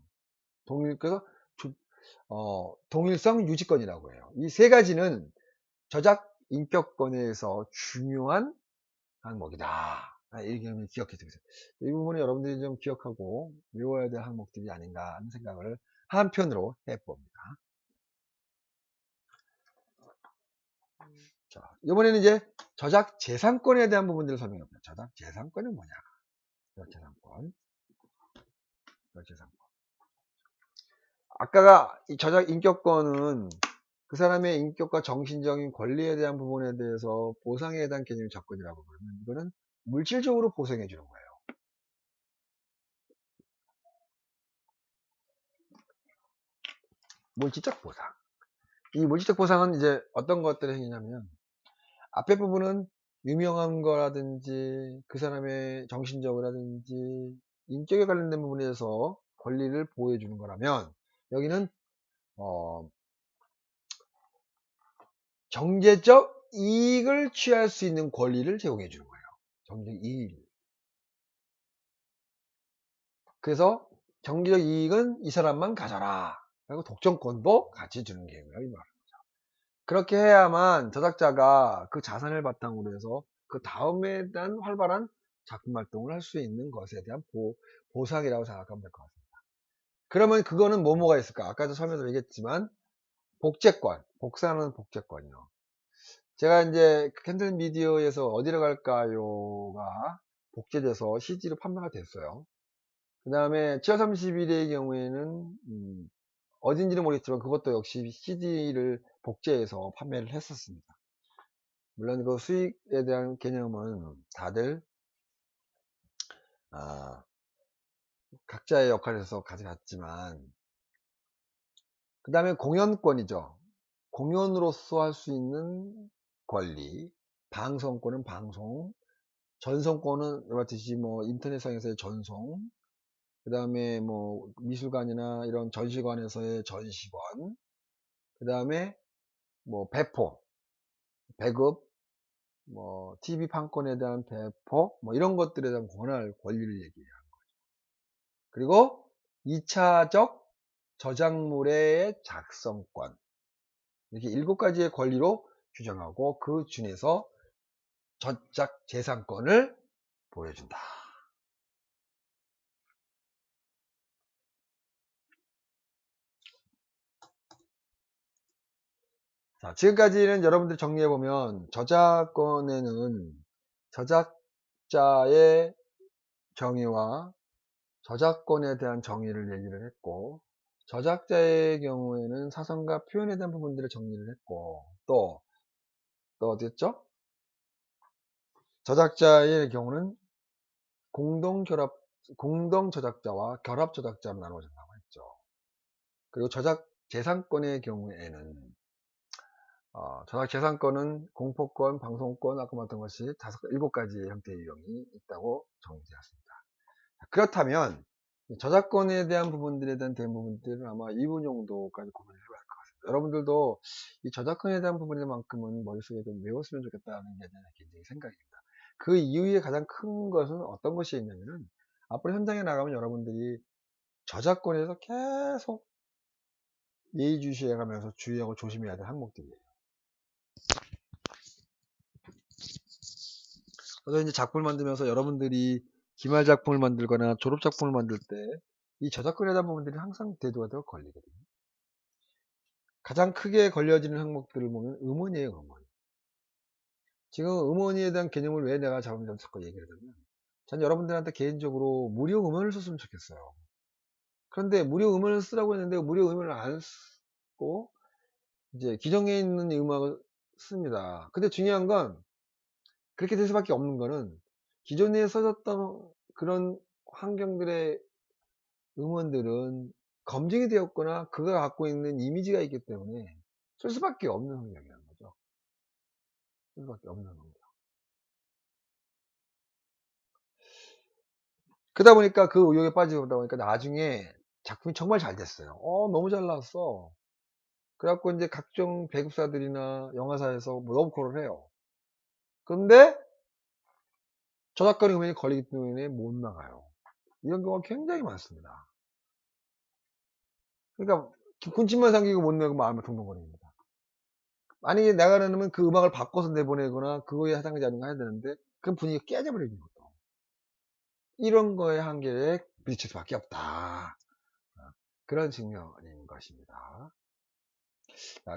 그래서 동일성 유지권이라고 해요. 이 세 가지는 저작 인격권에서 중요한 항목이다. 이렇게 기억해 주세요. 이 부분은 여러분들이 좀 기억하고 외워야 될 항목들이 아닌가 하는 생각을 한편으로 해봅니다. 자, 이번에는 이제 저작 재산권에 대한 부분들을 설명합니다. 저작 재산권은 뭐냐? 저작 재산권. 저작 재산권. 아까가 이 저작 인격권은 그 사람의 인격과 정신적인 권리에 대한 부분에 대해서 보상에 대한 개념이 접근이라고 그러면 이거는 물질적으로 보상해 주는 거예요. 물질적 보상. 이 물질적 보상은 이제 어떤 것들을 행위냐면 앞에 부분은 유명한 거라든지 그 사람의 정신적이라든지 인격에 관련된 부분에서 권리를 보호해 주는 거라면 여기는 경제적 이익을 취할 수 있는 권리를 제공해 주는 거예요. 경제적 이익. 그래서 경제적 이익은 이 사람만 가져라. 그리고 독점권도 같이 주는 계획이에요. 그렇게 해야만 저작자가 그 자산을 바탕으로 해서 그 다음에 대한 활발한 작품 활동을 할 수 있는 것에 대한 보상이라고 생각하면 될 것 같습니다. 그러면 그거는 뭐가 있을까? 아까도 설명을 얘기했지만 복제권, 복사하는 복제권이요. 제가 이제 캔들 미디어에서 어디로 갈까요가 복제돼서 CG로 판매가 됐어요. 그 다음에 7월 30일의 경우에는 어딘지는 모르겠지만 그것도 역시 CD를 복제해서 판매를 했었습니다. 물론 그 수익에 대한 개념은 다들 각자의 역할에서 가져갔지만 그 다음에 공연권이죠. 공연으로서 할 수 있는 권리, 방송권은 방송, 전송권은 이렇듯이 뭐 인터넷상에서의 전송, 그 다음에 뭐 미술관이나 이런 전시관에서의 전시권, 그 다음에 뭐 배포, 배급, 뭐 TV 판권에 대한 배포, 뭐 이런 것들에 대한 권리를 얘기해요. 그리고 2차적 저작물의 작성권, 이렇게 7가지의 권리로 규정하고 그 중에서 저작 재산권을 보여준다. 자, 지금까지는 여러분들 정리해보면 저작권에는 저작자의 정의와 저작권에 대한 정의를 얘기를 했고, 저작자의 경우에는 사성과 표현에 대한 부분들을 정리를 했고, 또 어디였죠? 저작자의 경우는 공동 저작자와 결합 저작자로 나눠진다고 했죠. 그리고 저작 재산권의 경우에는 저작 재산권은 공포권, 방송권, 아까 말했던 것이 7가지의 형태의 유형이 있다고 정의되었습니다. 그렇다면 저작권에 대한 부분들에 대한 부분들은 아마 2분 정도까지 고민을 해봐야 할 것 같습니다. 여러분들도 이 저작권에 대한 부분만큼은 머릿속에 좀 외웠으면 좋겠다는 게 제 개인적인 생각입니다. 그 이후에 가장 큰 것은 어떤 것이 있냐면은 앞으로 현장에 나가면 여러분들이 저작권에서 계속 예의주시해가면서 주의하고 조심해야 될 항목들이에요. 그래서 이제 작품을 만들면서 여러분들이 기말 작품을 만들거나 졸업 작품을 만들 때 이 저작권에 대한 부분들이 항상 대두가 되어 걸리거든요. 가장 크게 걸려지는 항목들을 보면 음원이에요, 음원. 지금 음원에 대한 개념을 왜 내가 자꾸 얘기를 하냐면, 전 여러분들한테 개인적으로 무료 음원을 썼으면 좋겠어요. 그런데 무료 음원을 쓰라고 했는데 무료 음원을 안 쓰고 이제 기존에 있는 음악을 씁니다. 근데 중요한 건 그렇게 될 수밖에 없는 거는 기존에 써졌던 그런 환경들의 음원들은 검증이 되었거나 그가 갖고 있는 이미지가 있기 때문에 쓸 수밖에 없는 환경이라는 거죠. 쓸 수밖에 없는 환경. 그러다 보니까 그 의욕에 빠지다 보니까 나중에 작품이 정말 잘 됐어요. 너무 잘 나왔어. 그래갖고 이제 각종 배급사들이나 영화사에서 뭐 러브콜을 해요. 그런데 저작권 금연이 걸리기 때문에 못 나가요. 이런 경우가 굉장히 많습니다. 그러니까 군침만 삼키고 못 내고 마음이 동동거립니다. 만약에 나가려면 그 음악을 바꿔서 내보내거나 그거에 해당하지 않는 거 해야 되는데 그 분위기가 깨져버리는 것도. 이런 거에 한계에 부딪힐 수밖에 없다. 그런 측면인 것입니다.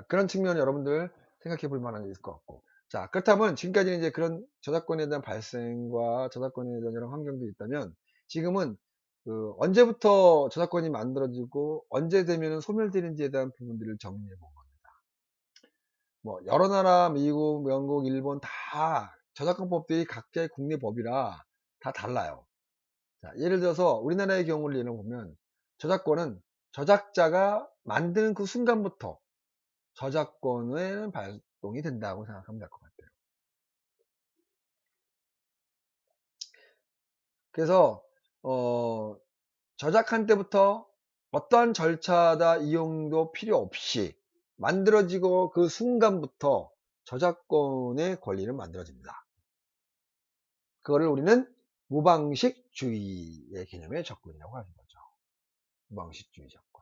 그런 측면 여러분들 생각해 볼 만한 게 있을 것 같고. 자, 그렇다면 지금까지는 이제 그런 저작권에 대한 발생과 저작권에 대한 여러 환경들이 있다면 지금은 그 언제부터 저작권이 만들어지고 언제 되면 소멸되는지에 대한 부분들을 정리해 본 겁니다. 뭐 여러 나라 미국, 영국, 일본 다 저작권법들이 각자의 국내 법이라 다 달라요. 자, 예를 들어서 우리나라의 경우를 예를 보면 저작권은 저작자가 만드는 그 순간부터 저작권은 발동이 된다고 생각하면 될 것 같아요. 그래서 저작한 때부터 어떠한 절차다 이용도 필요 없이 만들어지고 그 순간부터 저작권의 권리는 만들어집니다. 그거를 우리는 무방식주의의 개념의 접근이라고 하는 거죠. 무방식주의 접근.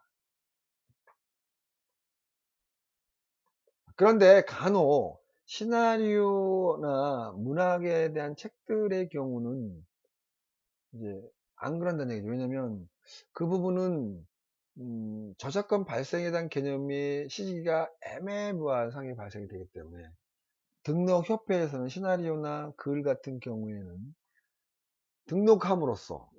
그런데 간혹 시나리오나 문학에 대한 책들의 경우는 이제 안 그런다는 얘기죠. 왜냐면 그 부분은 저작권 발생에 대한 개념이 시기가 애매모호한 상황이 발생이 되기 때문에 등록협회에서는 시나리오나 글 같은 경우에는 등록함으로써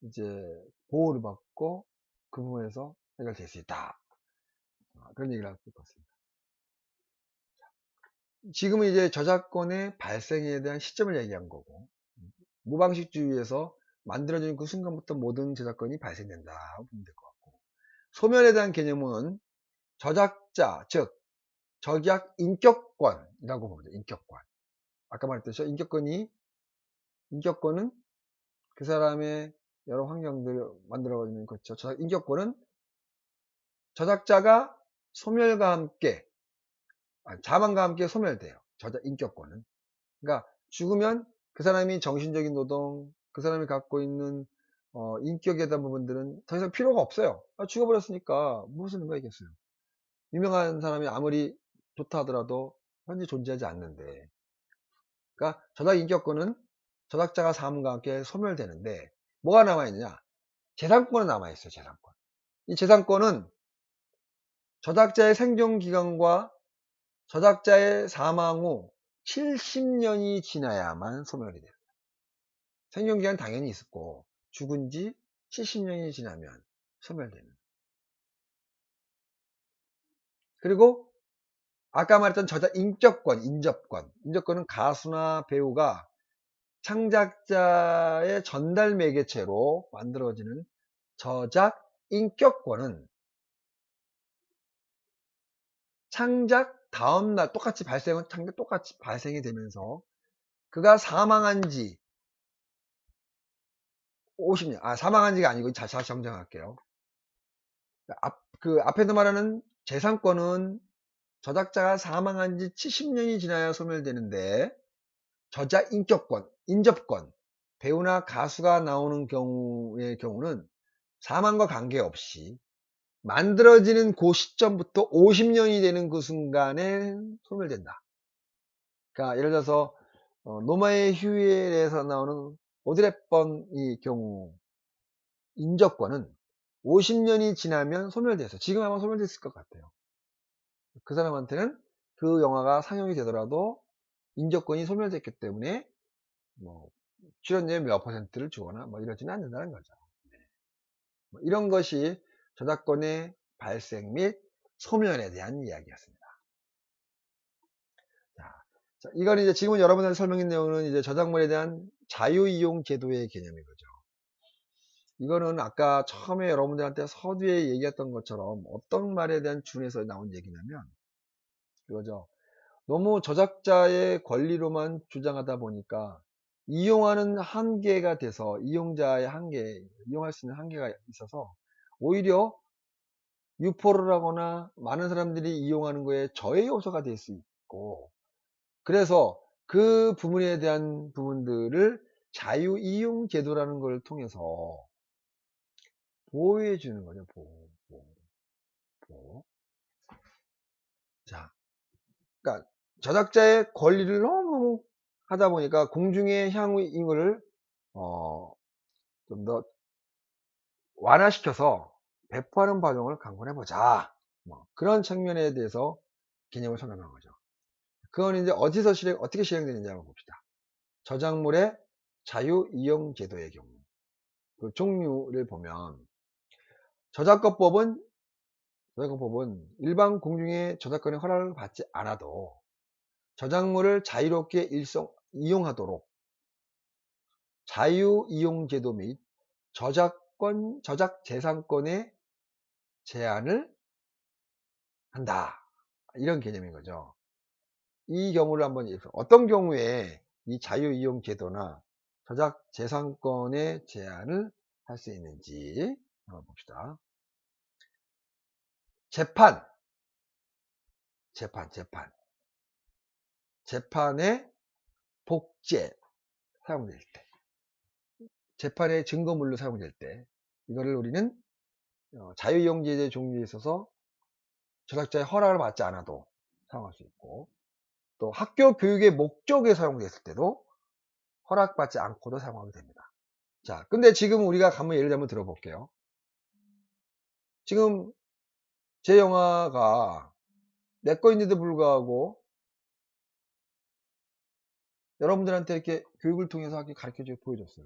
이제 보호를 받고 그 부분에서 해결될 수 있다. 그런 얘기를 할 수 있습니다. 지금은 이제 저작권의 발생에 대한 시점을 얘기한 거고 무방식주의에서 만들어지는 그 순간부터 모든 저작권이 발생된다 보면 될 것 같고 소멸에 대한 개념은 저작자 즉 저작 인격권이라고 봅니다. 인격권. 아까 말했듯이 인격권은 그 사람의 여러 환경들을 만들어가지는 거죠. 저작 인격권은 저작자가 소멸과 함께 자만과 함께 소멸돼요. 저작 인격권은. 그러니까 죽으면 그 사람이 정신적인 노동, 그 사람이 갖고 있는 인격에 대한 부분들은 더 이상 필요가 없어요. 죽어버렸으니까 무슨 의미가 있겠어요. 유명한 사람이 아무리 좋다 하더라도 현재 존재하지 않는데 그러니까 저작 인격권은 저작자가 삶과 함께 소멸되는데 뭐가 남아있느냐 재산권은 남아있어요. 재산권. 이 재산권은 저작자의 생존기간과 저작자의 사망 후 70년이 지나야만 소멸이 돼요. 생존기간 당연히 있었고 죽은 지 70년이 지나면 소멸되는. 그리고 아까 말했던 저작 인격권, 인접권은 가수나 배우가 창작자의 전달 매개체로 만들어지는 저작 인격권은 창작 다음날 창작 똑같이 발생이 되면서 그가 사망한 지 50년, 사망한 지가 아니고 다시 정정할게요. 그 앞에서 말하는 재산권은 저작자가 사망한 지 70년이 지나야 소멸되는데 저작 인격권, 인접권, 배우나 가수가 나오는 경우는 사망과 관계없이 만들어지는 그 시점부터 50년이 되는 그 순간에 소멸된다. 그러니까 예를 들어서 노마의 휴일에서 나오는 오드레번의 경우 인접권은 50년이 지나면 소멸됐어요. 지금 아마 소멸됐을 것 같아요. 그 사람한테는 그 영화가 상영이 되더라도 인접권이 소멸됐기 때문에 뭐 출연료의 몇 퍼센트를 주거나 뭐 이러지는 않는다는 거죠. 뭐 이런 것이 저작권의 발생 및 소멸에 대한 이야기였습니다. 자, 이건 이제 지금은 여러분한테 설명한 내용은 이제 저작물에 대한 자유이용 제도의 개념인 거죠. 이거는 아까 처음에 여러분들한테 서두에 얘기했던 것처럼 어떤 말에 대한 준에서 나온 얘기냐면 그거죠. 너무 저작자의 권리로만 주장하다 보니까 이용하는 한계가 돼서 이용자의 한계, 이용할 수 있는 한계가 있어서 오히려 유포를 하거나 많은 사람들이 이용하는 거에 저해 요소가 될 수 있고 그래서 그 부분에 대한 부분들을 자유 이용 제도라는 걸 통해서 보호해 주는 거죠. 보호. 자, 그러니까 저작자의 권리를 너무 하다 보니까 공중의 향후 이거를 좀 더 완화시켜서 배포하는 과정을 강구해 보자. 뭐 그런 측면에 대해서 개념을 설명한 거죠. 그건 이제 어떻게 실행되는지 한번 봅시다. 저작물의 자유 이용 제도의 경우 그 종류를 보면 저작권법은 일반 공중의 저작권의 허락을 받지 않아도 저작물을 자유롭게 이용하도록 자유 이용 제도 및 저작 재산권의 제한을 한다. 이런 개념인 거죠. 이 경우를 한번 어떤 경우에 이 자유 이용 제도나 저작 재산권의 제한을 할 수 있는지 한번 봅시다. 재판의 복제 사용될 때, 재판의 증거물로 사용될 때, 이거를 우리는 자유이용제의 종류에 있어서 저작자의 허락을 받지 않아도 사용할 수 있고, 또 학교 교육의 목적에 사용됐을 때도 허락받지 않고도 사용하게 됩니다. 자, 근데 지금 우리가 한번 예를 한번 들어볼게요. 지금 제 영화가 내 거인데도 불구하고 여러분들한테 이렇게 교육을 통해서 이렇게 가르쳐주고 보여줬어요.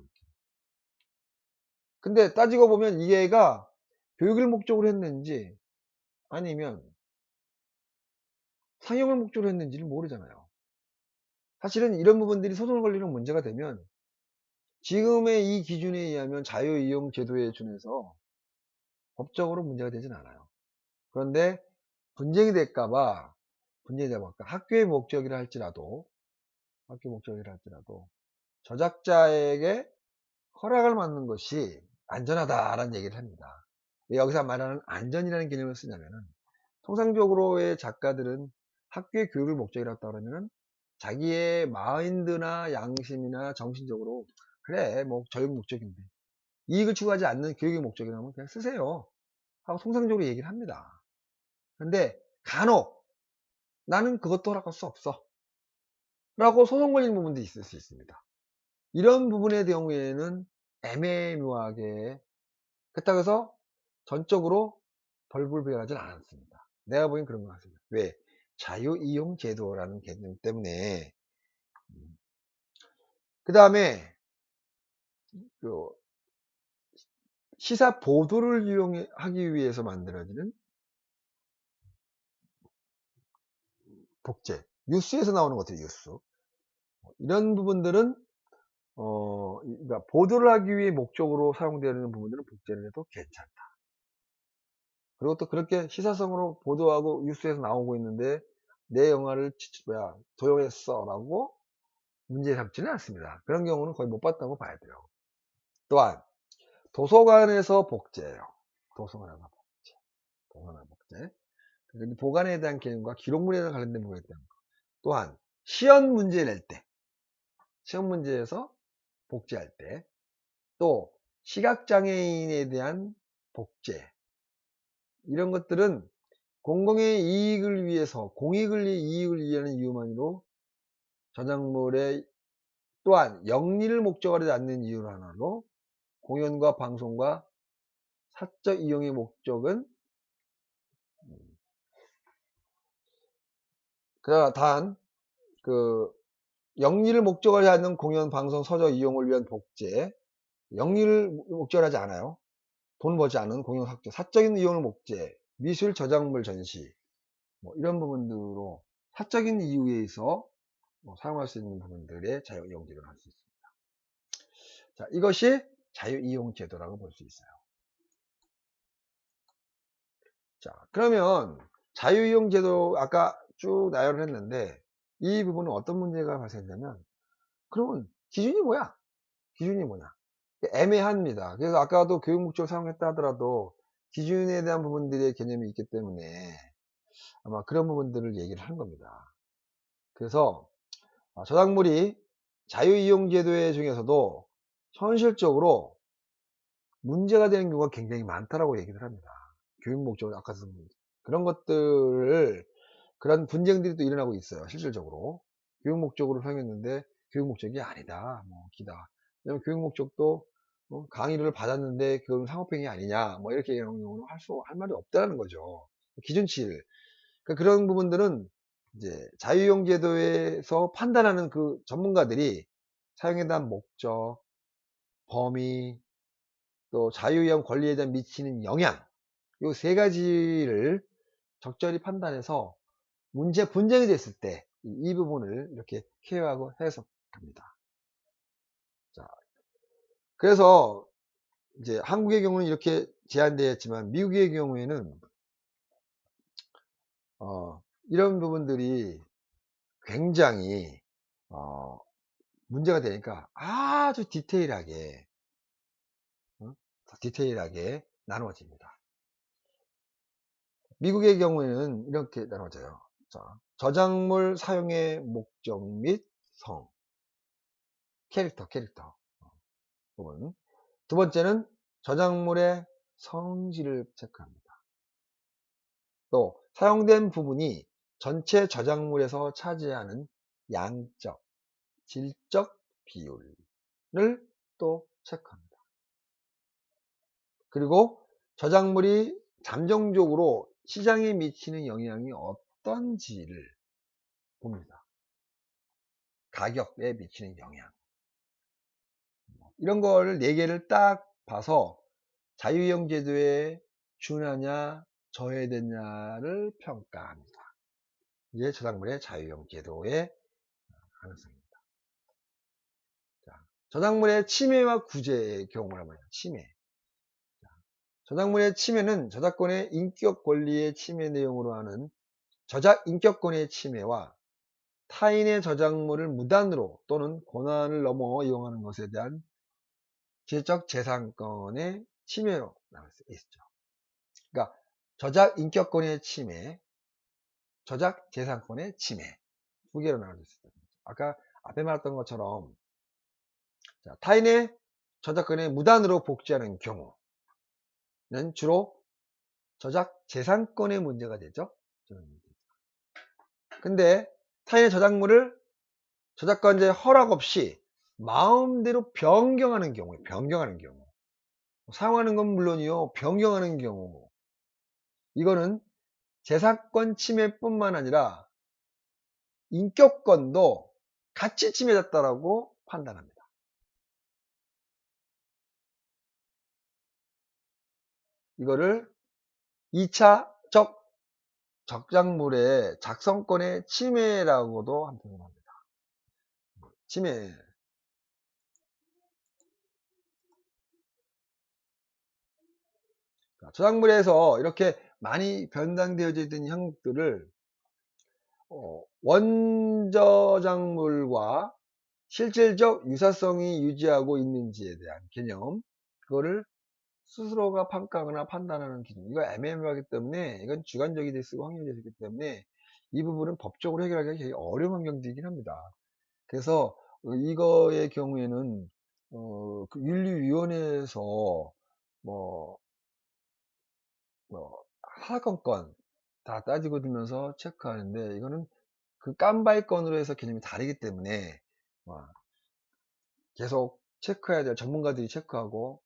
근데 따지고 보면 이 애가 교육을 목적으로 했는지 아니면 상영을 목적으로 했는지를 모르잖아요. 사실은 이런 부분들이 소송을 걸리는 문제가 되면 지금의 이 기준에 의하면 자유이용 제도에 준해서 법적으로 문제가 되진 않아요. 그런데 분쟁이 될까봐 학교의 목적이라 할지라도 저작자에게 허락을 받는 것이 안전하다라는 얘기를 합니다. 여기서 말하는 안전이라는 개념을 쓰냐면은 통상적으로의 작가들은 학교의 교육을 목적이라 했다 그러면은 자기의 마인드나 양심이나 정신적으로 그래 뭐 교육 목적인데 이익을 추구하지 않는 교육의 목적이라면 그냥 쓰세요 하고 통상적으로 얘기를 합니다. 근데 간혹 나는 그것도 허락할 수 없어 라고 소송 걸리는 부분도 있을 수 있습니다. 이런 부분의 경우에는 애매모호하게 그렇다고 해서 전적으로 벌불배하진 않았습니다. 내가 보기엔 그런 것 같습니다. 왜? 자유이용 제도라는 개념 때문에. 그 다음에 그 시사 보도를 하기 위해서 만들어지는 복제, 뉴스에서 나오는 것들이 뉴스. 이런 부분들은 그러니까 보도를 하기 위해 목적으로 사용되는 부분들은 복제를 해도 괜찮다. 그리고 또 그렇게 시사성으로 보도하고 뉴스에서 나오고 있는데 내 영화를 도용했어라고 문제 삼지는 않습니다. 그런 경우는 거의 못 봤다고 봐야 돼요. 또한 도서관에서 복제예요. 도서관에서 복제. 보관에 대한 개념과 기록물에 대한 관련된 부분에 대한 거. 또한 시험 문제 낼 때, 시험 문제에서 복제할 때, 또 시각장애인에 대한 복제, 이런 것들은 공공의 이익을 위해서, 공익을 위해 이익을 위하는 이유만으로 저작물에 또한 영리를 목적으로 하지 않는 이유 하나로 공연과 방송과 사적 이용의 목적은 단 그 영리를 목적으로 하지 않는 공연, 방송, 서적 이용을 위한 복제, 영리를 목적으로 하지 않아요. 돈 벌지 않은 공연, 학제, 사적인 이용을 목제, 미술, 저작물, 전시 뭐 이런 부분들로 사적인 이유에 의해서 사용할 수 있는 부분들의 자유이용제도를 할 수 있습니다. 자, 이것이 자유이용제도라고 볼 수 있어요. 자, 그러면 자유이용제도 아까 쭉 나열을 했는데 이 부분은 어떤 문제가 발생되냐면 그러면 기준이 뭐야? 기준이 뭐냐? 애매합니다. 그래서 아까도 교육목적을 사용했다 하더라도 기준에 대한 부분들의 개념이 있기 때문에 아마 그런 부분들을 얘기를 한 겁니다. 그래서 저작물이 자유이용제도의 중에서도 현실적으로 문제가 되는 경우가 굉장히 많다라고 얘기를 합니다. 교육목적으로 아까 그런 것들을 그런 분쟁들이 또 일어나고 있어요. 실질적으로 교육 목적으로 사용했는데 교육 목적이 아니다, 뭐 기다. 왜냐면 교육 목적도 강의를 받았는데 그건 상업행위 아니냐, 뭐 이렇게 이런 경우는 할 말이 없다는 거죠. 기준치를. 그러니까 그런 부분들은 이제 자유이용 제도에서 판단하는 그 전문가들이 사용에 대한 목적, 범위, 또 자유이용 권리에 대한 미치는 영향, 이 세 가지를 적절히 판단해서 분쟁이 됐을 때 이 부분을 이렇게 케어하고 해석합니다. 자, 그래서 이제 한국의 경우는 이렇게 제한되어 있지만 미국의 경우에는 이런 부분들이 굉장히 문제가 되니까 아주 디테일하게 나누어집니다. 미국의 경우에는 이렇게 나눠져요. 자, 저작물 사용의 목적 및 성, 캐릭터 부분. 두 번째는 저작물의 성질을 체크합니다. 또 사용된 부분이 전체 저작물에서 차지하는 양적, 질적 비율을 또 체크합니다. 그리고 저작물이 잠정적으로 시장에 미치는 영향이 어떤지를 봅니다. 가격에 미치는 영향. 이런 거를 4개를 딱 봐서 자유이용 제도에 준하냐 저해됐냐를 평가합니다. 이게 저작물의 자유이용 제도의 가능성입니다. 자, 저작물의 침해와 구제의 경우를 한번 해요. 침해. 저작물의 침해는 저작권의 인격 권리의 침해 내용으로 하는 저작 인격권의 침해와 타인의 저작물을 무단으로 또는 권한을 넘어 이용하는 것에 대한 지적 재산권의 침해로 나올 수 있죠. 그러니까 저작 인격권의 침해, 저작 재산권의 침해 두 개로 나눠질 수 있습니다. 아까 앞에 말했던 것처럼 타인의 저작권에 무단으로 복제하는 경우는 주로 저작 재산권의 문제가 되죠. 근데 타인의 저작물을 저작권자의 허락 없이 마음대로 변경하는 경우 사용하는 건 물론이요, 변경하는 경우, 이거는 재산권 침해뿐만 아니라 인격권도 같이 침해졌다라고 판단합니다. 이거를 2차적 저작물의 작성권의 침해라고도 한편으로 합니다. 침해. 저작물에서 이렇게 많이 변당되어져 있던 형국들을 원저작물과 실질적 유사성이 유지하고 있는지에 대한 개념, 그거를 스스로가 평가하거나 판단하는 기준, 이거 애매하기 때문에 이건 주관적이 될 수고 확률이 되기 때문에 이 부분은 법적으로 해결하기가 되게 어려운 환경들이긴 합니다. 그래서 이거의 경우에는 그 윤리위원회에서 뭐 하사건건 다 따지고 들면서 체크하는데 이거는 그 깜바이 건으로 해서 개념이 다르기 때문에 계속 체크해야 될 전문가들이 체크하고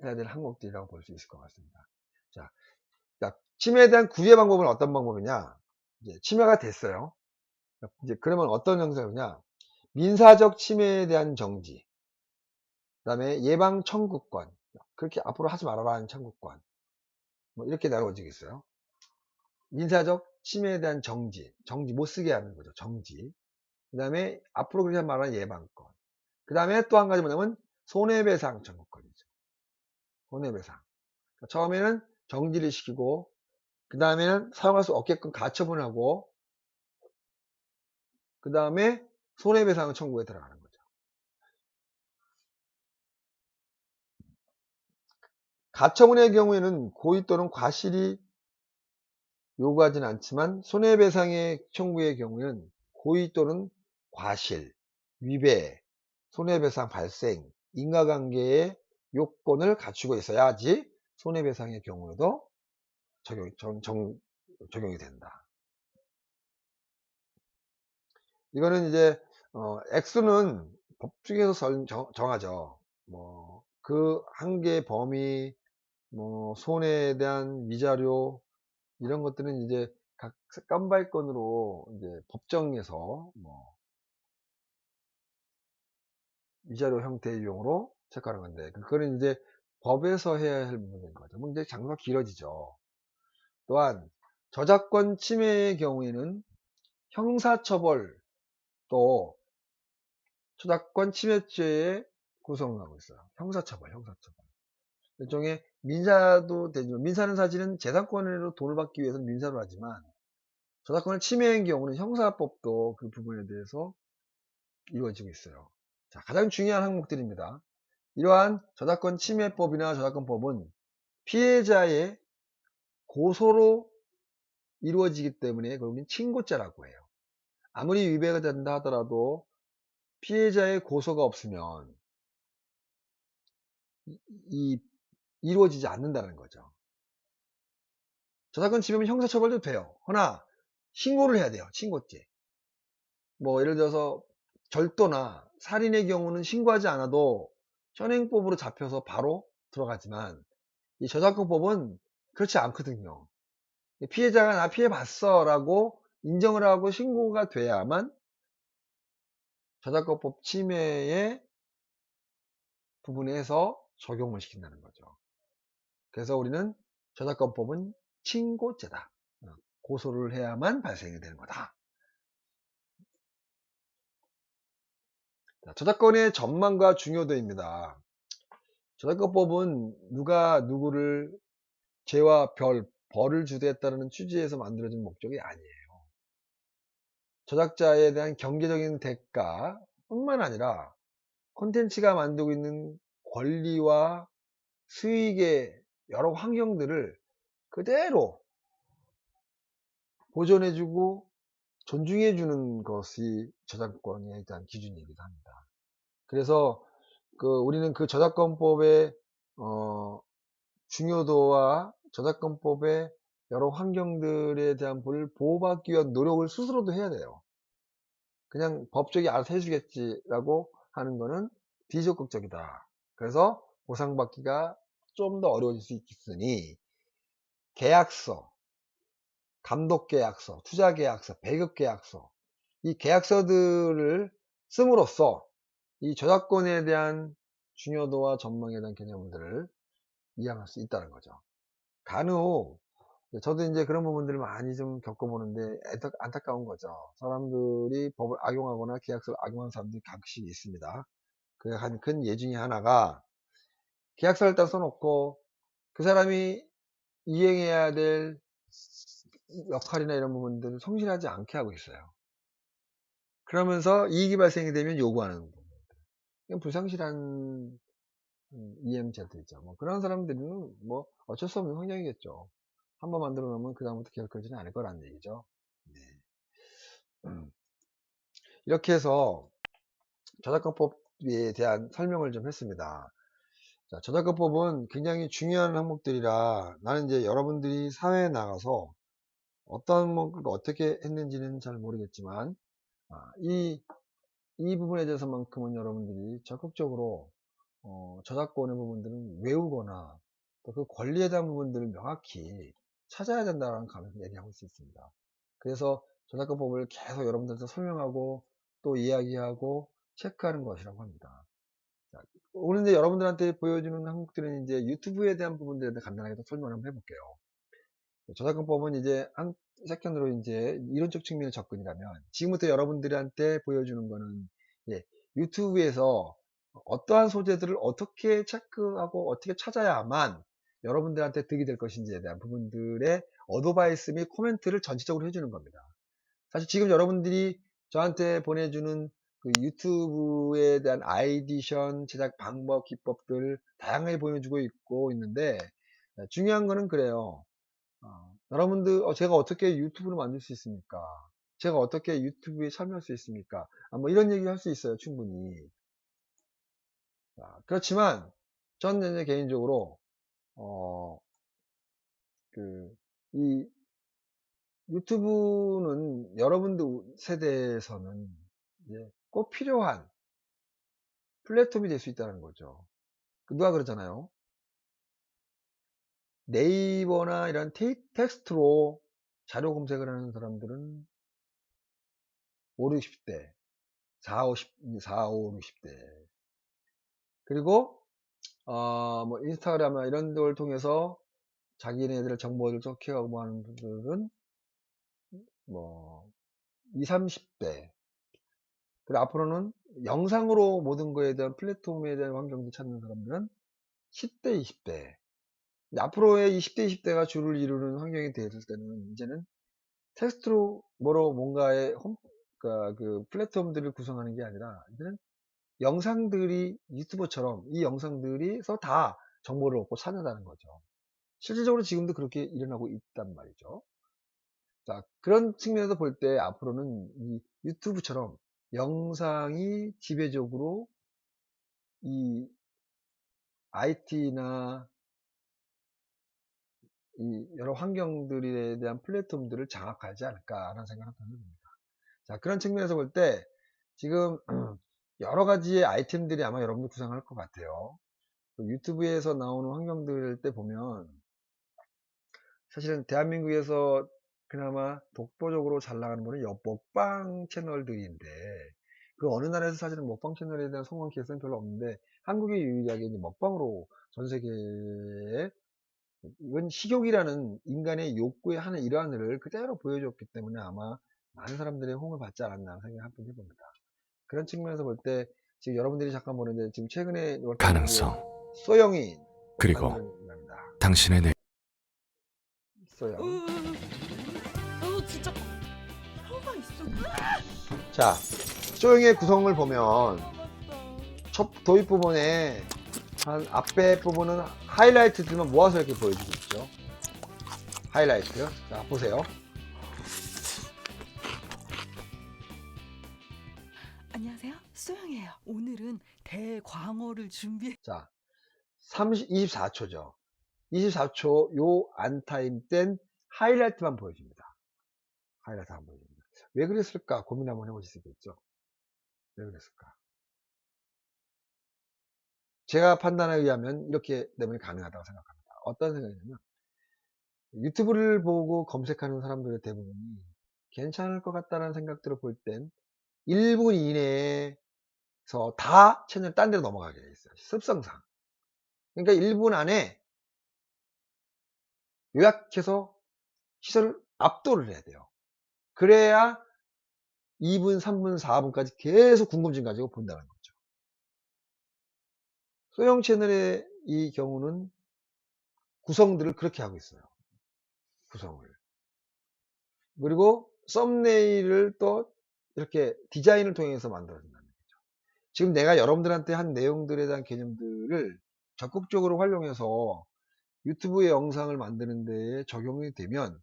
해야 될 항목들이라고 볼 수 있을 것 같습니다. 자, 침해에 대한 구제 방법은 어떤 방법이냐? 이제 침해가 됐어요. 이제 그러면 어떤 형사냐? 민사적 침해에 대한 정지, 그 다음에 예방 청구권, 그렇게 앞으로 하지 말아라 하는 청구권, 뭐 이렇게 나눠지겠어요. 민사적 침해에 대한 정지 못 쓰게 하는 거죠. 정지. 그 다음에 앞으로 그렇게 말하는 예방권. 그 다음에 또 한 가지 뭐냐면 손해배상 청구권이죠. 손해배상. 처음에는 정지를 시키고, 그 다음에는 사용할 수 없게끔 가처분 하고, 그 다음에 손해배상 청구에 들어가는 거죠. 가처분의 경우에는 고의 또는 과실이 요구하지는 않지만, 손해배상의 청구의 경우에는 고의 또는 과실, 위배, 손해배상 발생, 인과관계의 요건을 갖추고 있어야지 손해배상의 경우에도 적용이 된다. 이거는 이제 액수는 법중에서 정하죠. 뭐 그 한계의 범위, 뭐 손해에 대한 위자료 이런 것들은 이제 각 건발건으로 이제 법정에서 뭐 위자료 형태의 유형으로 체크하는 건데, 그거는 이제 법에서 해야 할 부분인 거죠. 그럼 이제 장소가 길어지죠. 또한 저작권 침해의 경우에는 형사처벌, 또 저작권 침해죄에 구성하고 있어요. 형사처벌. 일종의 민사도 되지만, 민사는 사실은 재산권으로 돈을 받기 위해서는 민사로 하지만, 저작권을 침해한 경우는 형사법도 그 부분에 대해서 이루어지고 있어요. 자, 가장 중요한 항목들입니다. 이러한 저작권 침해법이나 저작권법은 피해자의 고소로 이루어지기 때문에 그걸 우리는 친고죄라고 해요. 아무리 위배가 된다 하더라도 피해자의 고소가 없으면 이루어지지 않는다는 거죠. 저작권 침해면 형사처벌도 돼요. 허나 신고를 해야 돼요. 친고죄. 뭐 예를 들어서 절도나 살인의 경우는 신고하지 않아도 현행법으로 잡혀서 바로 들어가지만, 이 저작권법은 그렇지 않거든요. 피해자가 나 피해봤어 라고 인정을 하고 신고가 돼야만 저작권법 침해의 부분에서 적용을 시킨다는 거죠. 그래서 우리는 저작권법은 친고죄다. 고소를 해야만 발생이 되는 거다. 저작권의 전망과 중요도입니다. 저작권법은 누가 누구를 죄와 벌을 주도했다는 취지에서 만들어진 목적이 아니에요. 저작자에 대한 경제적인 대가 뿐만 아니라 콘텐츠가 만들고 있는 권리와 수익의 여러 환경들을 그대로 보존해주고 존중해주는 것이 저작권에 대한 기준이기도 합니다. 그래서 우리는 그 저작권법의 중요도와 저작권법의 여러 환경들에 대한 보호받기 위한 노력을 스스로도 해야 돼요. 그냥 법적이 알아서 해주겠지라고 하는 거는 비적극적이다. 그래서 보상받기가 좀 더 어려워질 수 있으니, 계약서, 감독계약서, 투자계약서, 배급계약서, 이 계약서들을 씀으로써 이 저작권에 대한 중요도와 전망에 대한 개념들을 이해할 수 있다는 거죠. 간혹 저도 이제 그런 부분들을 많이 좀 겪어보는데 안타까운 거죠. 사람들이 법을 악용하거나 계약서를 악용하는 사람들이 가끔씩 있습니다. 그 한 큰 예 중에 하나가, 계약서를 딱 써놓고 그 사람이 이행해야 될 역할이나 이런 부분들을 성실하지 않게 하고 있어요. 그러면서 이익이 발생이 되면 요구하는 부분. 이건 불성실한 이행자들이죠. 뭐 그런 사람들은 뭐 어쩔 수 없는 환경이겠죠. 한번 만들어 놓으면 그 다음부터 계속 그러지는 않을 거라는 얘기죠. 네. 이렇게 해서 저작권법에 대한 설명을 좀 했습니다. 자, 저작권법은 굉장히 중요한 항목들이라, 나는 이제 여러분들이 사회에 나가서 어떤 항목을 어떻게 했는지는 잘 모르겠지만, 이 부분에 대해서만큼은 여러분들이 적극적으로 저작권의 부분들은 외우거나 또 그 권리에 대한 부분들을 명확히 찾아야 된다는 감을 얘기하고 있습니다. 그래서 저작권법을 계속 여러분들한테 설명하고 또 이야기하고 체크하는 것이라고 합니다. 자, 오늘 이제 여러분들한테 보여주는 항목들은 이제 유튜브에 대한 부분들에 대해 간단하게 설명을 한번 해볼게요. 저작권법은 이제 한 세컨으로 이제 이론적 측면의 접근이라면, 지금부터 여러분들한테 보여주는 거는, 예, 유튜브에서 어떠한 소재들을 어떻게 체크하고 어떻게 찾아야만 여러분들한테 득이 될 것인지에 대한 부분들의 어드바이스 및 코멘트를 전체적으로 해주는 겁니다. 사실 지금 여러분들이 저한테 보내주는 그 유튜브에 대한 아이디션, 제작 방법, 기법들 다양하게 보여주고 있는데 중요한 거는 그래요. 여러분들 제가 어떻게 유튜브를 만들 수 있습니까? 제가 어떻게 유튜브에 참여할 수 있습니까? 뭐 이런 얘기 할 수 있어요, 충분히. 그렇지만 저는 이제 개인적으로 어, 이 유튜브는 여러분들 세대에서는 이제 꼭 필요한 플랫폼이 될 수 있다는 거죠. 누가 그러잖아요. 네이버나 이런 텍스트로 자료 검색을 하는 사람들은 5, 60대, 4, 50, 4, 5, 60대. 그리고, 뭐, 인스타그램이나 이런 걸 통해서 자기네들 정보를 쫓겨가고 뭐 하는 분들은 뭐, 20, 30대. 그리고 앞으로는 영상으로 모든 거에 대한 플랫폼에 대한 환경을 찾는 사람들은 10대, 20대. 앞으로의 20대, 20대가 주를 이루는 환경이 되었을 때는 이제는 텍스트로 뭐로 뭔가의 그러니까 그 플랫폼들을 구성하는 게 아니라 이제는 영상들이 유튜버처럼 이 영상들이서 다 정보를 얻고 찾는다는 거죠. 실질적으로 지금도 그렇게 일어나고 있단 말이죠. 자, 그런 측면에서 볼 때 앞으로는 이 유튜브처럼 영상이 지배적으로 이 IT나 이 여러 환경들에 대한 플랫폼들을 장악하지 않을까라는 생각을 듭니다. 자, 그런 측면에서 볼 때 지금 여러 가지의 아이템들이 아마 여러분들 구상할 것 같아요. 유튜브에서 나오는 환경들 때 보면 사실은 대한민국에서 그나마 독보적으로 잘 나가는 거는 먹방 채널들인데 그 어느 나라에서 사실은 먹방 채널에 대한 성공 기회는 별로 없는데 한국이 유일하게 이제 먹방으로 전 세계에 이건 식욕이라는 인간의 욕구의 하나 일환을 그대로 보여줬기 때문에 아마 많은 사람들의 호응을 받지 않았나 생각을 한번 해봅니다. 그런 측면에서 볼 때 지금 여러분들이 잠깐 보는데 지금 최근에 가능성, 소영이 그리고 만든 겁니다. 당신의 내 소영. 너 진짜 혀가 있어. 자, 소영의 구성을 보면 맞다. 첫 도입 부분에 한 앞에 부분은 하이라이트들만 모아서 이렇게 보여주고 있죠. 하이라이트. 자, 보세요. 안녕하세요. 수영이에요. 오늘은 대광어를 준비해. 자, 24초죠. 24초 요 안타임 땐 하이라이트만 보여줍니다. 하이라이트만 보여줍니다. 왜 그랬을까 고민 한번 해보실 수 있겠죠. 왜 그랬을까? 제가 판단에 의하면 이렇게 되면 가능하다고 생각합니다. 어떤 생각이냐면 유튜브를 보고 검색하는 사람들의 대부분이 괜찮을 것 같다는 생각들을 볼 땐 1분 이내에서 다 채널 딴 데로 넘어가게 돼 있어요. 습성상. 그러니까 1분 안에 요약해서 시선을 압도를 해야 돼요. 그래야 2분, 3분, 4분까지 계속 궁금증 가지고 본다는 거죠. 소형 채널의 이 경우는 구성들을 그렇게 하고 있어요. 구성을. 그리고 썸네일을 또 이렇게 디자인을 통해서 만들어진다는 거죠. 지금 내가 여러분들한테 한 내용들에 대한 개념들을 적극적으로 활용해서 유튜브의 영상을 만드는 데에 적용이 되면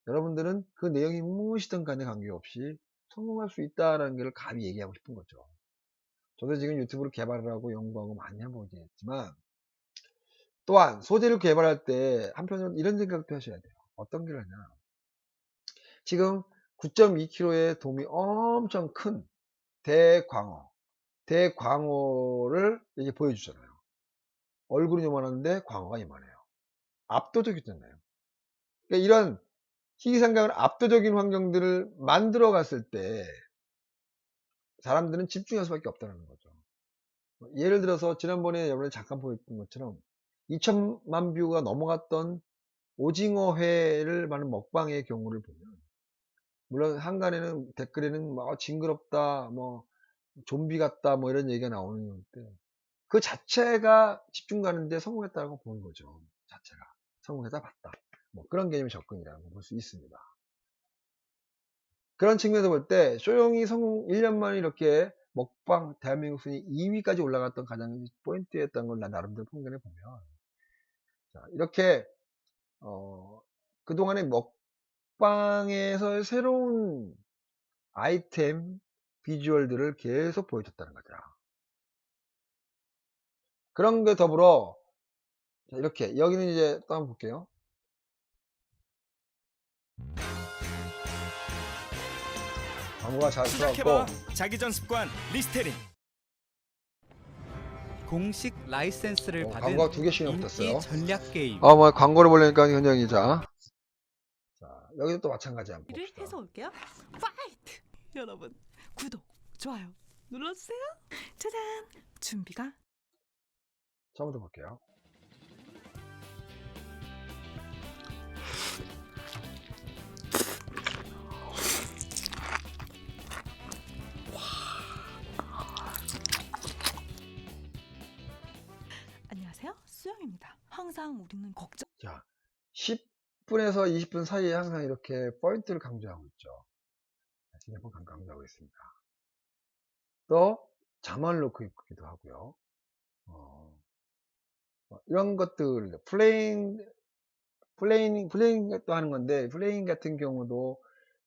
여러분들은 그 내용이 무엇이든 간에 관계없이 성공할 수 있다는 걸 감히 얘기하고 싶은 거죠. 저도 지금 유튜브를 개발을 하고 연구하고 많이 해보겠지만 또한 소재를 개발할 때 한편으로 이런 생각도 하셔야 돼요. 어떤 게 하냐. 지금 9.2kg의 돔이 엄청 큰 대광어, 대광어를 이렇게 보여주잖아요. 얼굴이 요만한데 광어가 이만해요. 압도적이잖아요. 그러니까 이런 희귀상강을 압도적인 환경들을 만들어 갔을 때 사람들은 집중할 수밖에 없다는 거죠. 예를 들어서 지난번에 여러분이 잠깐 보였던 것처럼 2천만 뷰가 넘어갔던 오징어회를 많은 먹방의 경우를 보면 물론 한간에는 댓글에는 뭐 징그럽다 뭐 좀비 같다 뭐 이런 얘기가 나오는 때 그 자체가 집중 가는데 성공했다고 보는 거죠. 자체가. 성공해서 봤다. 뭐 그런 개념의 접근이라고 볼 수 있습니다. 그런 측면에서 볼 때 쇼용이 성공 1년 만에 이렇게 먹방 대한민국 순위 2위까지 올라갔던 가장 포인트였던 걸 난 나름대로 평균해 보면, 자, 이렇게 그동안의 먹방에서 새로운 아이템 비주얼들을 계속 보여줬다는 거죠. 그런 게 더불어, 자, 이렇게 여기는 이제 또 한번 볼게요. 광고가 잘 시작해봐. 들어갔고, 자기 전 습관 리스테린. 공식 라이센스를 받은 광고가 2개씩이나 인기 붙었어요. 전략 게임. 뭐 광고를 보려니까 현장이. 자, 여기도 또 마찬가지 한번 일을 봅시다. 해서 올게요. 파이트! 여러분 구독, 좋아요 눌러주세요. 짜잔! 준비가 처음부터 볼게요. 안녕하세요, 수영입니다. 항상 우리는 걱정. 자, 10분에서 20분 사이에 항상 이렇게 포인트를 강조하고 있죠. 진행법 강조하고 있습니다. 또 자막을 넣고 있기도 하고요. 이런 것들, 플레잉 또 하는 건데, 플레잉 같은 경우도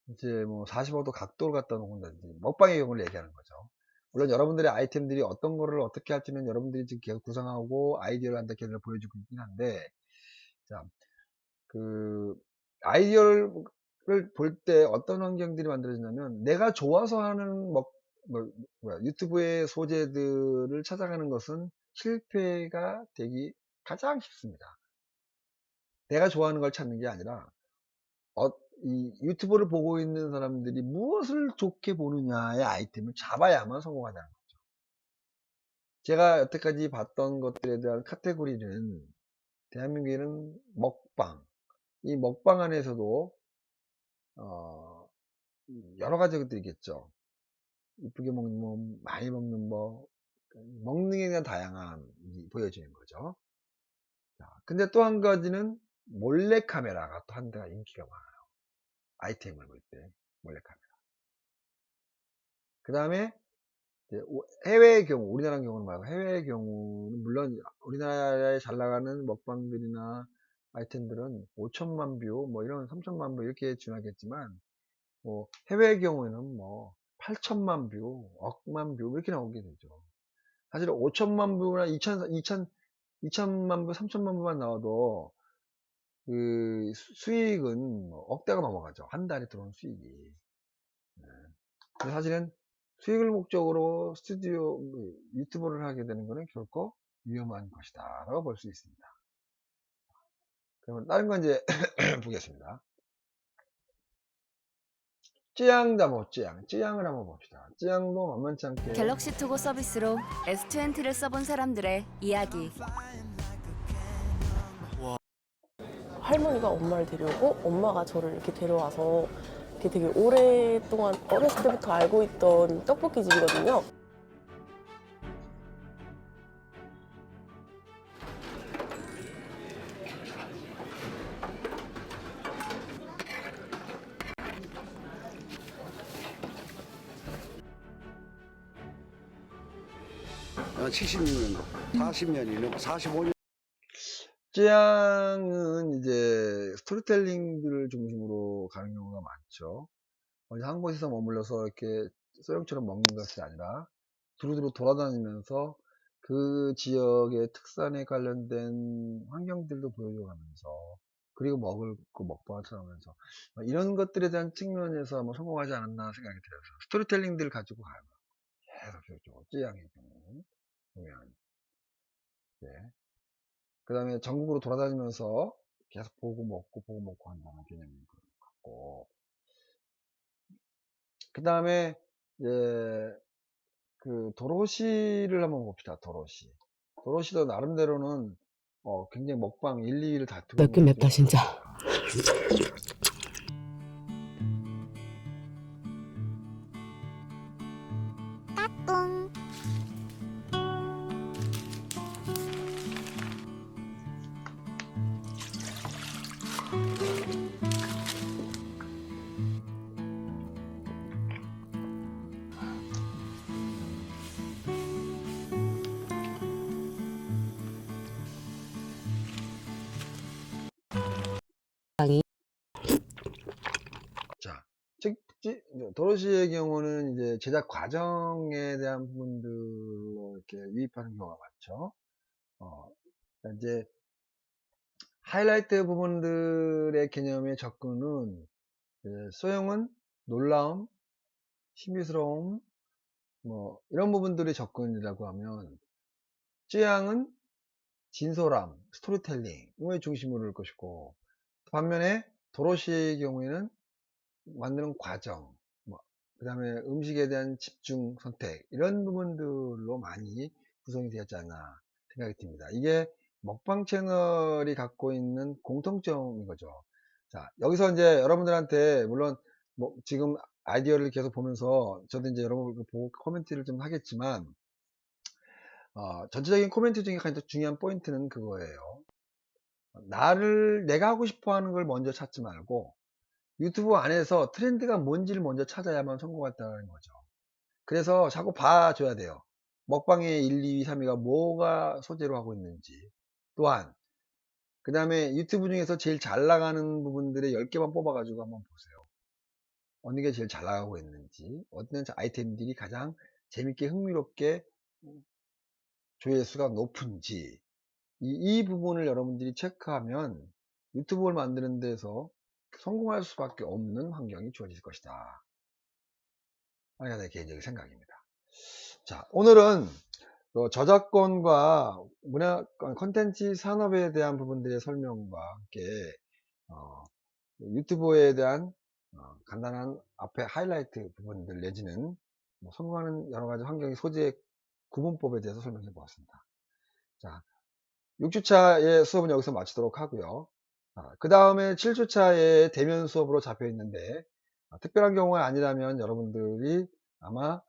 이제 뭐 45도 각도를 갖다 놓는다든지, 먹방의 경우를 얘기하는 거죠. 물론 여러분들의 아이템들이 어떤 거를 어떻게 할지는 여러분들이 지금 계속 구상하고 아이디어를 한다 계속 보여주고 있긴 한데, 자, 그 아이디어를 볼 때 어떤 환경들이 만들어지냐면, 내가 좋아서 하는 유튜브의 소재들을 찾아가는 것은 실패가 되기 가장 쉽습니다. 내가 좋아하는 걸 찾는 게 아니라 이 유튜브를 보고 있는 사람들이 무엇을 좋게 보느냐의 아이템을 잡아야만 성공하다는 거죠. 제가 여태까지 봤던 것들에 대한 카테고리는, 대한민국에는 먹방, 이 먹방 안에서도 여러 가지 것들이 있겠죠. 이쁘게 먹는 법, 많이 먹는 법, 먹는 게 대한 다양함이 보여지는 거죠. 자, 근데 또 한 가지는 몰래카메라가 또 한 대가 인기가 많아요. 아이템을 볼 때 몰래카메라. 그 다음에 해외의 경우, 우리나라의 경우는 말고 해외의 경우는, 물론 우리나라에 잘 나가는 먹방들이나 아이템들은 5천만 뷰, 뭐 이런 3천만 뷰 이렇게 지나겠지만, 뭐 해외의 경우에는 뭐 8천만 뷰, 억만 뷰 이렇게 나오게 되죠. 사실 5천만 뷰나 2천만 뷰, 3천만 뷰만 나와도 그 수익은 뭐 억대가 넘어가죠. 한 달에 들어오는 수익이. 근데 사실은 수익을 목적으로 유튜브를 하게 되는 것은 결코 위험한 것이다 라고 볼 수 있습니다. 그러면 다른 건 이제 보겠습니다. 찌양 잡어, 찌양을 한번 봅시다. 찌양도 만만치 않게. 갤럭시 투고 서비스로 S20를 써본 사람들의 이야기. 할머니가 엄마를 데려오고 엄마가 저를 이렇게 데려와서 이렇게 되게 오랫동안 어렸을 때부터 알고 있던 떡볶이 집이거든요. 어, 70년, 40년이 넘고 45년. 찌양은 이제 스토리텔링들을 중심으로 가는 경우가 많죠. 어디 한 곳에서 머물러서 이렇게 썰영처럼 먹는 것이 아니라 두루두루 돌아다니면서 그 지역의 특산에 관련된 환경들도 보여줘가면서, 그리고 먹을 그 먹방을 찾아가면서, 이런 것들에 대한 측면에서 뭐 성공하지 않았나 생각이 들어서 스토리텔링들을 가지고 가요. 계속 찌양의 경우 보면. 네. 그 다음에 전국으로 돌아다니면서 계속 보고 먹고 한다는 개념인 것 같고, 그 다음에 이제 그 도로시를 한번 봅시다. 도로시도 나름대로는 굉장히 먹방 1, 2위를 다투고 맵긴 맵다, 진짜. 자, 도로시의 경우는 이제 제작 과정에 대한 부분들로 이렇게 유입하는 경우가 많죠. 그러니까 이제 하이라이트 부분들의 개념의 접근은 소형은 놀라움, 신비스러움, 뭐 이런 부분들의 접근이라고 하면, 쯔양은 진솔함, 스토리텔링의 중심으로 올 것이고, 반면에 도로시의 경우에는 만드는 과정, 그 다음에 음식에 대한 집중, 선택, 이런 부분들로 많이 구성이 되었지 않나 생각이 듭니다. 이게 먹방 채널이 갖고 있는 공통점인 거죠. 자, 여기서 이제 여러분들한테, 물론 뭐 지금 아이디어를 계속 보면서 저도 이제 여러분들 보고 코멘트를 좀 하겠지만, 전체적인 코멘트 중에 가장 중요한 포인트는 그거예요. 내가 하고 싶어 하는 걸 먼저 찾지 말고, 유튜브 안에서 트렌드가 뭔지를 먼저 찾아야만 성공했다는 거죠. 그래서 자꾸 봐줘야 돼요. 먹방의 1, 2위, 3위가 뭐가 소재로 하고 있는지. 또한 그 다음에 유튜브 중에서 제일 잘 나가는 부분들의 10개만 뽑아가지고 한번 보세요. 어느 게 제일 잘 나가고 있는지, 어떤 아이템들이 가장 재밌게 흥미롭게 조회수가 높은지, 이 부분을 여러분들이 체크하면 유튜브를 만드는 데서 성공할 수밖에 없는 환경이 주어질 것이다. 하나가 내 개인적인 생각입니다. 자, 오늘은 저작권과 문화 콘텐츠 산업에 대한 부분들의 설명과 함께 유튜브에 대한 간단한 앞에 하이라이트 부분들 내지는 성공하는 여러 가지 환경의 소재 구분법에 대해서 설명해 보았습니다. 자, 6주차의 수업은 여기서 마치도록 하고요. 그 다음에 7주차의 대면 수업으로 잡혀 있는데, 특별한 경우가 아니라면 여러분들이 아마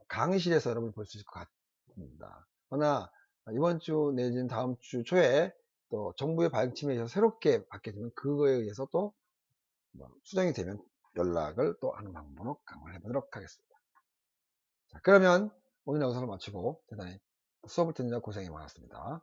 강의실에서 여러분을 볼 수 있을 것 같습니다. 그러나 이번 주 내지는 다음 주 초에 또 정부의 방침에 의해서 새롭게 바뀌어지면 그거에 의해서 또 수정이 되면 연락을 또 하는 방법으로 강화해 보도록 하겠습니다. 자, 그러면 오늘 영상을 마치고 대단히 수업을 듣느라 고생이 많았습니다.